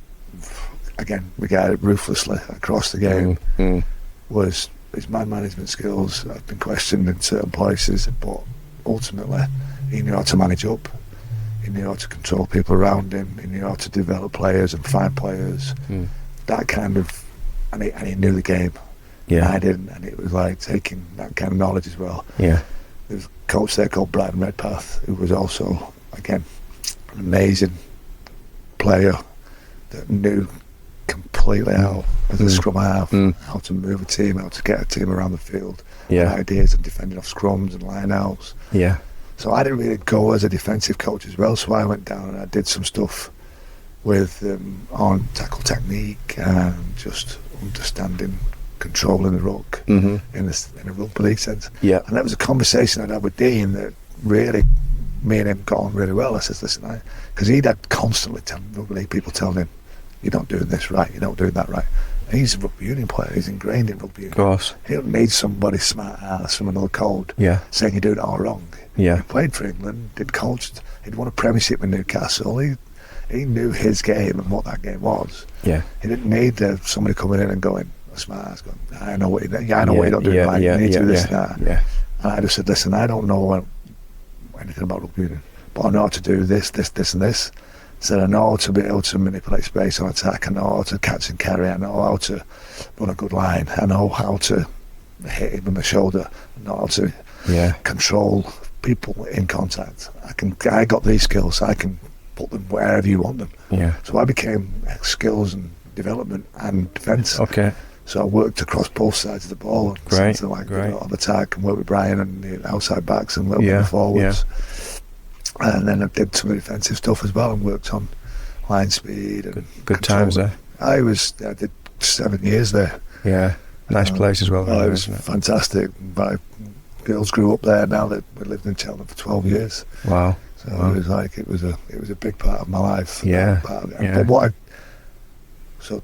again regarded ruthlessly across the game, was his man management skills have been questioned in certain places, but ultimately he knew how to manage up. He knew how to control people around him. He knew how to develop players and find players. That kind of, and he knew the game. I didn't, and it was like taking that kind of knowledge as well. There was a coach there called Brian Redpath, who was also, again, an amazing player that knew completely how, as a scrum half, how to move a team, how to get a team around the field, ideas of defending off scrums and line-outs. So I didn't really go as a defensive coach as well, so I went down and I did some stuff with on tackle technique and just understanding, controlling the ruck in a rugby league sense. And that was a conversation I'd had with Dean that really, me and him got on really well. I said, listen, because he'd had constantly rugby league people telling him, you're not doing this right, you're not doing that right. And he's a rugby union player, he's ingrained in rugby union. Of course. He don't need somebody smart ass from another code saying you're doing it all wrong. He played for England, did coach, he'd won a premiership with Newcastle. He knew his game and what that game was. He didn't need somebody coming in and going, a smart ass, going, I know what you're not doing right, you need to do this and that. And I just said, listen, I don't know anything about rugby union, but I know how to do this, and this. So I know how to be able to manipulate space on attack, I know how to catch and carry, I know how to run a good line, I know how to hit him in the shoulder, I know how to control people in contact. I got these skills, I can put them wherever you want them. So I became skills and development and defence. So I worked across both sides of the ball. Great. Of attack and worked with Brian and the outside backs and a little bit of forwards. And then I did some defensive stuff as well and worked on line speed and good times there. I did 7 years there. Nice place as well. It was fantastic. My girls grew up there now that we lived in Cheltenham for 12 years. Wow. So it was like it was a big part of my life. But so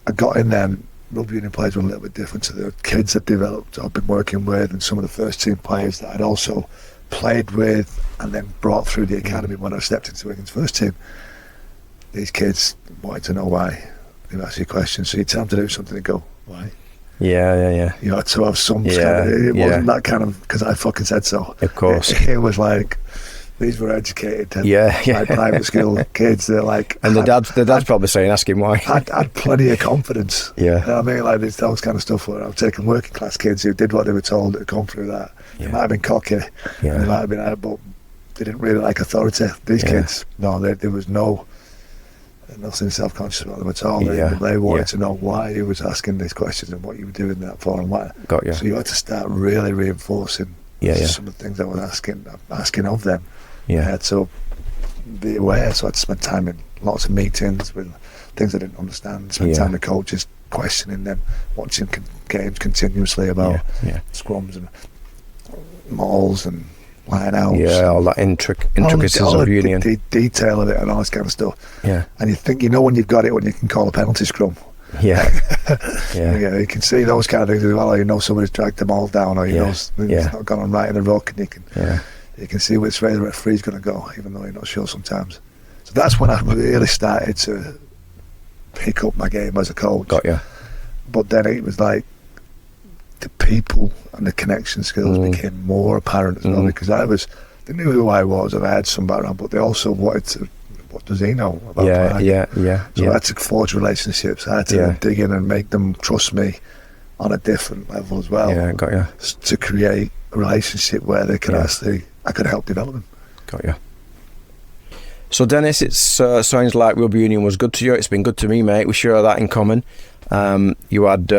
I got in there and rugby union players were a little bit different to the kids that developed I've been working with, and some of the first team players that I'd also played with and then brought through the academy when I stepped into Wigan's first team. These kids wanted to know why. They ask you questions, so you tell them to do something and go, why? You had to have some kind of, it wasn't that kind of, because I fucking said so. Of course. It was like, these were educated like private school kids. They're like, and the dad's probably saying, ask him why. I'd plenty of confidence. You know what I mean? Like those kind of stuff where I've taken working class kids who did what they were told, that had gone through that. They might have been cocky, they might have been, but they didn't really like authority. These kids, no, there was no nothing self-conscious about them at all. Yeah, They wanted to know why you was asking these questions and what you were doing that for, and what. Got you. So you had to start really reinforcing some of the things I was asking of them. Yeah. I had to be aware, so I had to spend time in lots of meetings with things I didn't understand, spend time with coaches, questioning them, watching games continuously about scrums and mauls and line-outs. Yeah, all that intricacies of union. The detail of it and all this kind of stuff. Yeah. And you think you know when you've got it when you can call a penalty scrum. Yeah. Yeah, you can see those kind of things as well. Or you know somebody's dragged them all down, or you know it's not gone on right in a ruck, and you can see which way the referee's going to go, even though you're not sure sometimes. So that's when I really started to pick up my game as a coach. Got you. But then it was like the people and the connection skills became more apparent as well, because they knew who I was and I had some background, but they also wanted to, what does he know about my So I had to forge relationships. I had to dig in and make them trust me on a different level as well. Yeah, got you. To create a relationship where they could I could help develop them. Got you. So Dennis, it sounds like rugby union was good to you. It's been good to me, mate. We share that in common. You had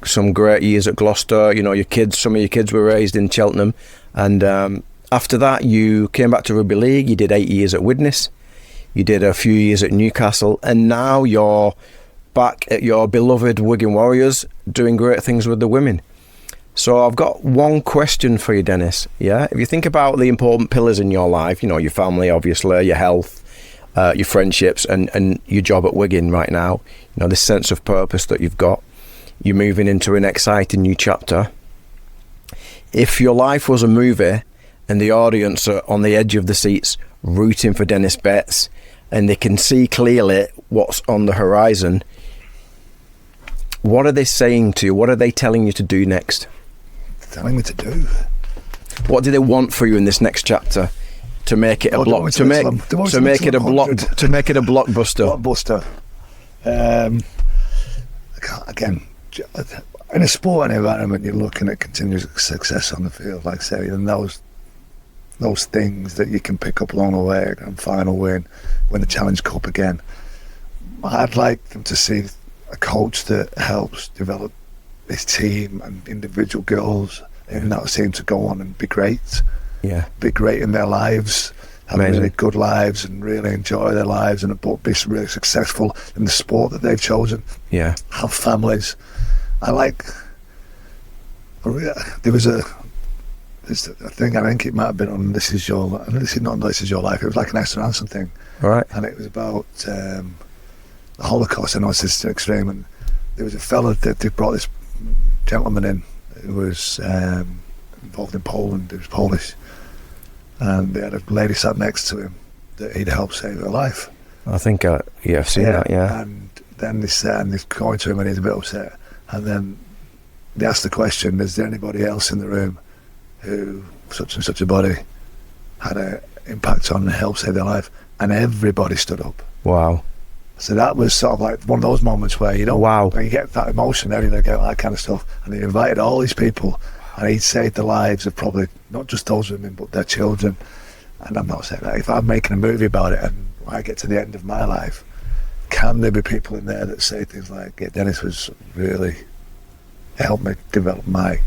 some great years at Gloucester. You know, some of your kids were raised in Cheltenham, and after that you came back to rugby league. You did 8 years at Widnes. You did a few years at Newcastle, and now you're back at your beloved Wigan Warriors doing great things with the women. So I've got one question for you, Dennis. Yeah, if you think about the important pillars in your life, you know, your family, obviously, your health, your friendships, and your job at Wigan right now, you know, this sense of purpose that you've got, you're moving into an exciting new chapter. If your life was a movie and the audience are on the edge of the seats rooting for Denis Betts and they can see clearly what's on the horizon, what are they saying to you? What are they telling you to do next? Telling me to do? What do they want for you in this next chapter to make it a blockbuster? Blockbuster. Again, in a sporting environment, you're looking at continuous success on the field, like I say, and those things that you can pick up along the way, and final win the Challenge Cup again. I'd like them to see a coach that helps develop his team and individual girls in that team to go on and be great. Yeah. Be great in their lives, have really good lives and really enjoy their lives, and be really successful in the sport that they've chosen. Yeah. Have families. There's a thing, I think it might have been on This Is Your Life. It was like an Esther Hansen thing. Right. And it was about the Holocaust. I know it's extreme, and there was a fella that they brought this gentleman in who was involved in Poland. He was Polish, and they had a lady sat next to him that he'd helped save her life. I think I've seen that. Yeah. And then they're going to him and he's a bit upset, and then they asked the question, is there anybody else in the room who such and such a body had an impact on and helped save their life? And everybody stood up. Wow. So that was sort of like one of those moments where you when you get that emotion there, you get that kind of stuff. And he invited all these people, and he'd saved the lives of probably not just those women, but their children. And I'm not saying that if I'm making a movie about it and I get to the end of my life, can there be people in there that say things like, yeah, Dennis was really helped me develop my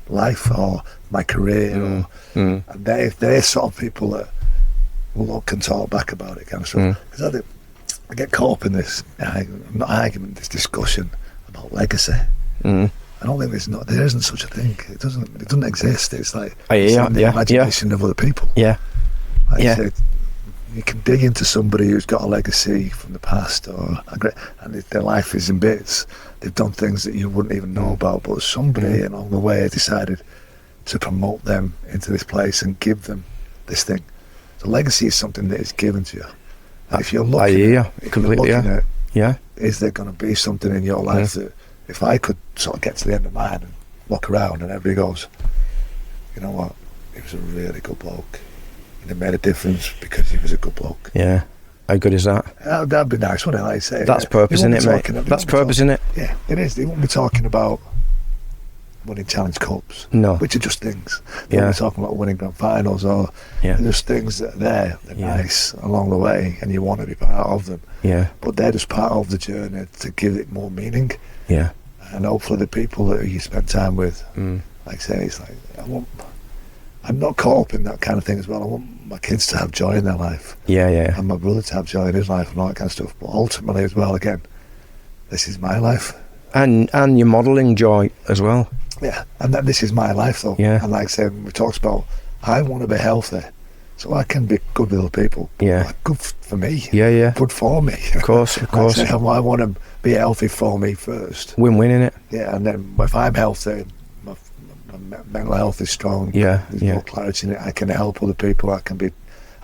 life or my career, and they're sort of people that look and talk back about it kind of stuff. Because I get caught up in this this discussion about legacy. I don't think there isn't such a thing. It doesn't exist. It's like it's the imagination of other people. Yeah. You can dig into somebody who's got a legacy from the past, and their life is in bits. They've done things that you wouldn't even know about, but somebody along the way decided to promote them into this place and give them this thing. So legacy is something that is given to you. And if you're looking at, is there going to be something in your life that, if I could sort of get to the end of mine and look around and everybody goes, you know what, he was a really good bloke, and it made a difference because he was a good bloke. Yeah. How good is that? That'd be nice, wouldn't it? Like I say, that's purpose, isn't it, mate? That's purpose, isn't it? Yeah, it is. They won't be talking about winning Challenge Cups. No. Which are just things. Yeah. We're talking about winning grand finals, or Yeah. there's things that are there, they're Yeah. nice along the way, and you want to be part of them. Yeah. But they're just part of the journey to give it more meaning. Yeah. And hopefully the people that you spend time with, Mm. like I say, it's like, I'm not caught up in that kind of thing as well. I want my kids to have joy in their life, Yeah. Yeah. and my brother to have joy in his life and all that kind of stuff. But ultimately as well, again, this is my life. And you're modelling joy as well. Yeah, and that this is my life though. Yeah. And like I said, we talked about, I want to be healthy so I can be good with other people. Yeah. Like, good for me. Yeah. Yeah. Good for me. Of course. Of Like course. I say, I want to be healthy for me first. Win-win, innit? Yeah, and then if I'm healthy, my mental health is strong. Yeah. There's Yeah. more clarity in it. I can help other people. I can be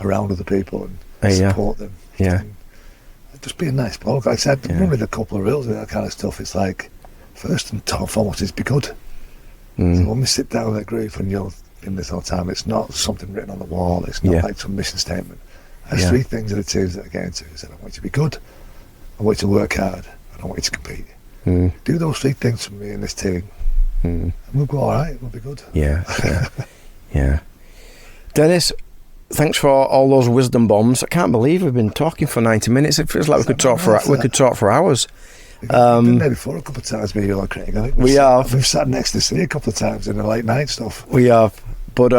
around other people and Yeah. support them. Yeah. And just be a nice bloke. Like I said, Yeah. with a couple of rules and that kind of stuff, it's like, first and foremost, is be good. So Mm. when we sit down in a group and you're in this all the time, it's not something written on the wall. It's not Yeah. like some mission statement. There's Yeah. 3 things that the teams that I get into. Is that I want you to be good, I want you to work hard, and I want you to compete. Mm. Do those 3 things for me and this team, Mm. and we'll go all right. We'll be good. Yeah. Yeah. Yeah. Dennis, thanks for all those wisdom bombs. I can't believe we've been talking for 90 minutes. It feels like we could talk for hours. We've been there before a couple of times, me, you and Craig. I think We have. We've sat next to sea a couple of times in the late night stuff. We have. But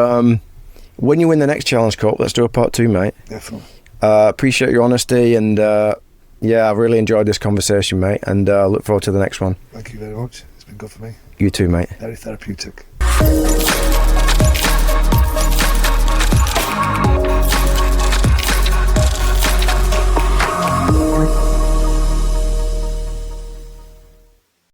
when you win the next Challenge Cup, let's do a part 2, mate. Definitely. Appreciate your honesty, and yeah, I've really enjoyed this conversation, mate, and look forward to the next one. Thank you very much. It's been good for me. You too, mate. Very therapeutic.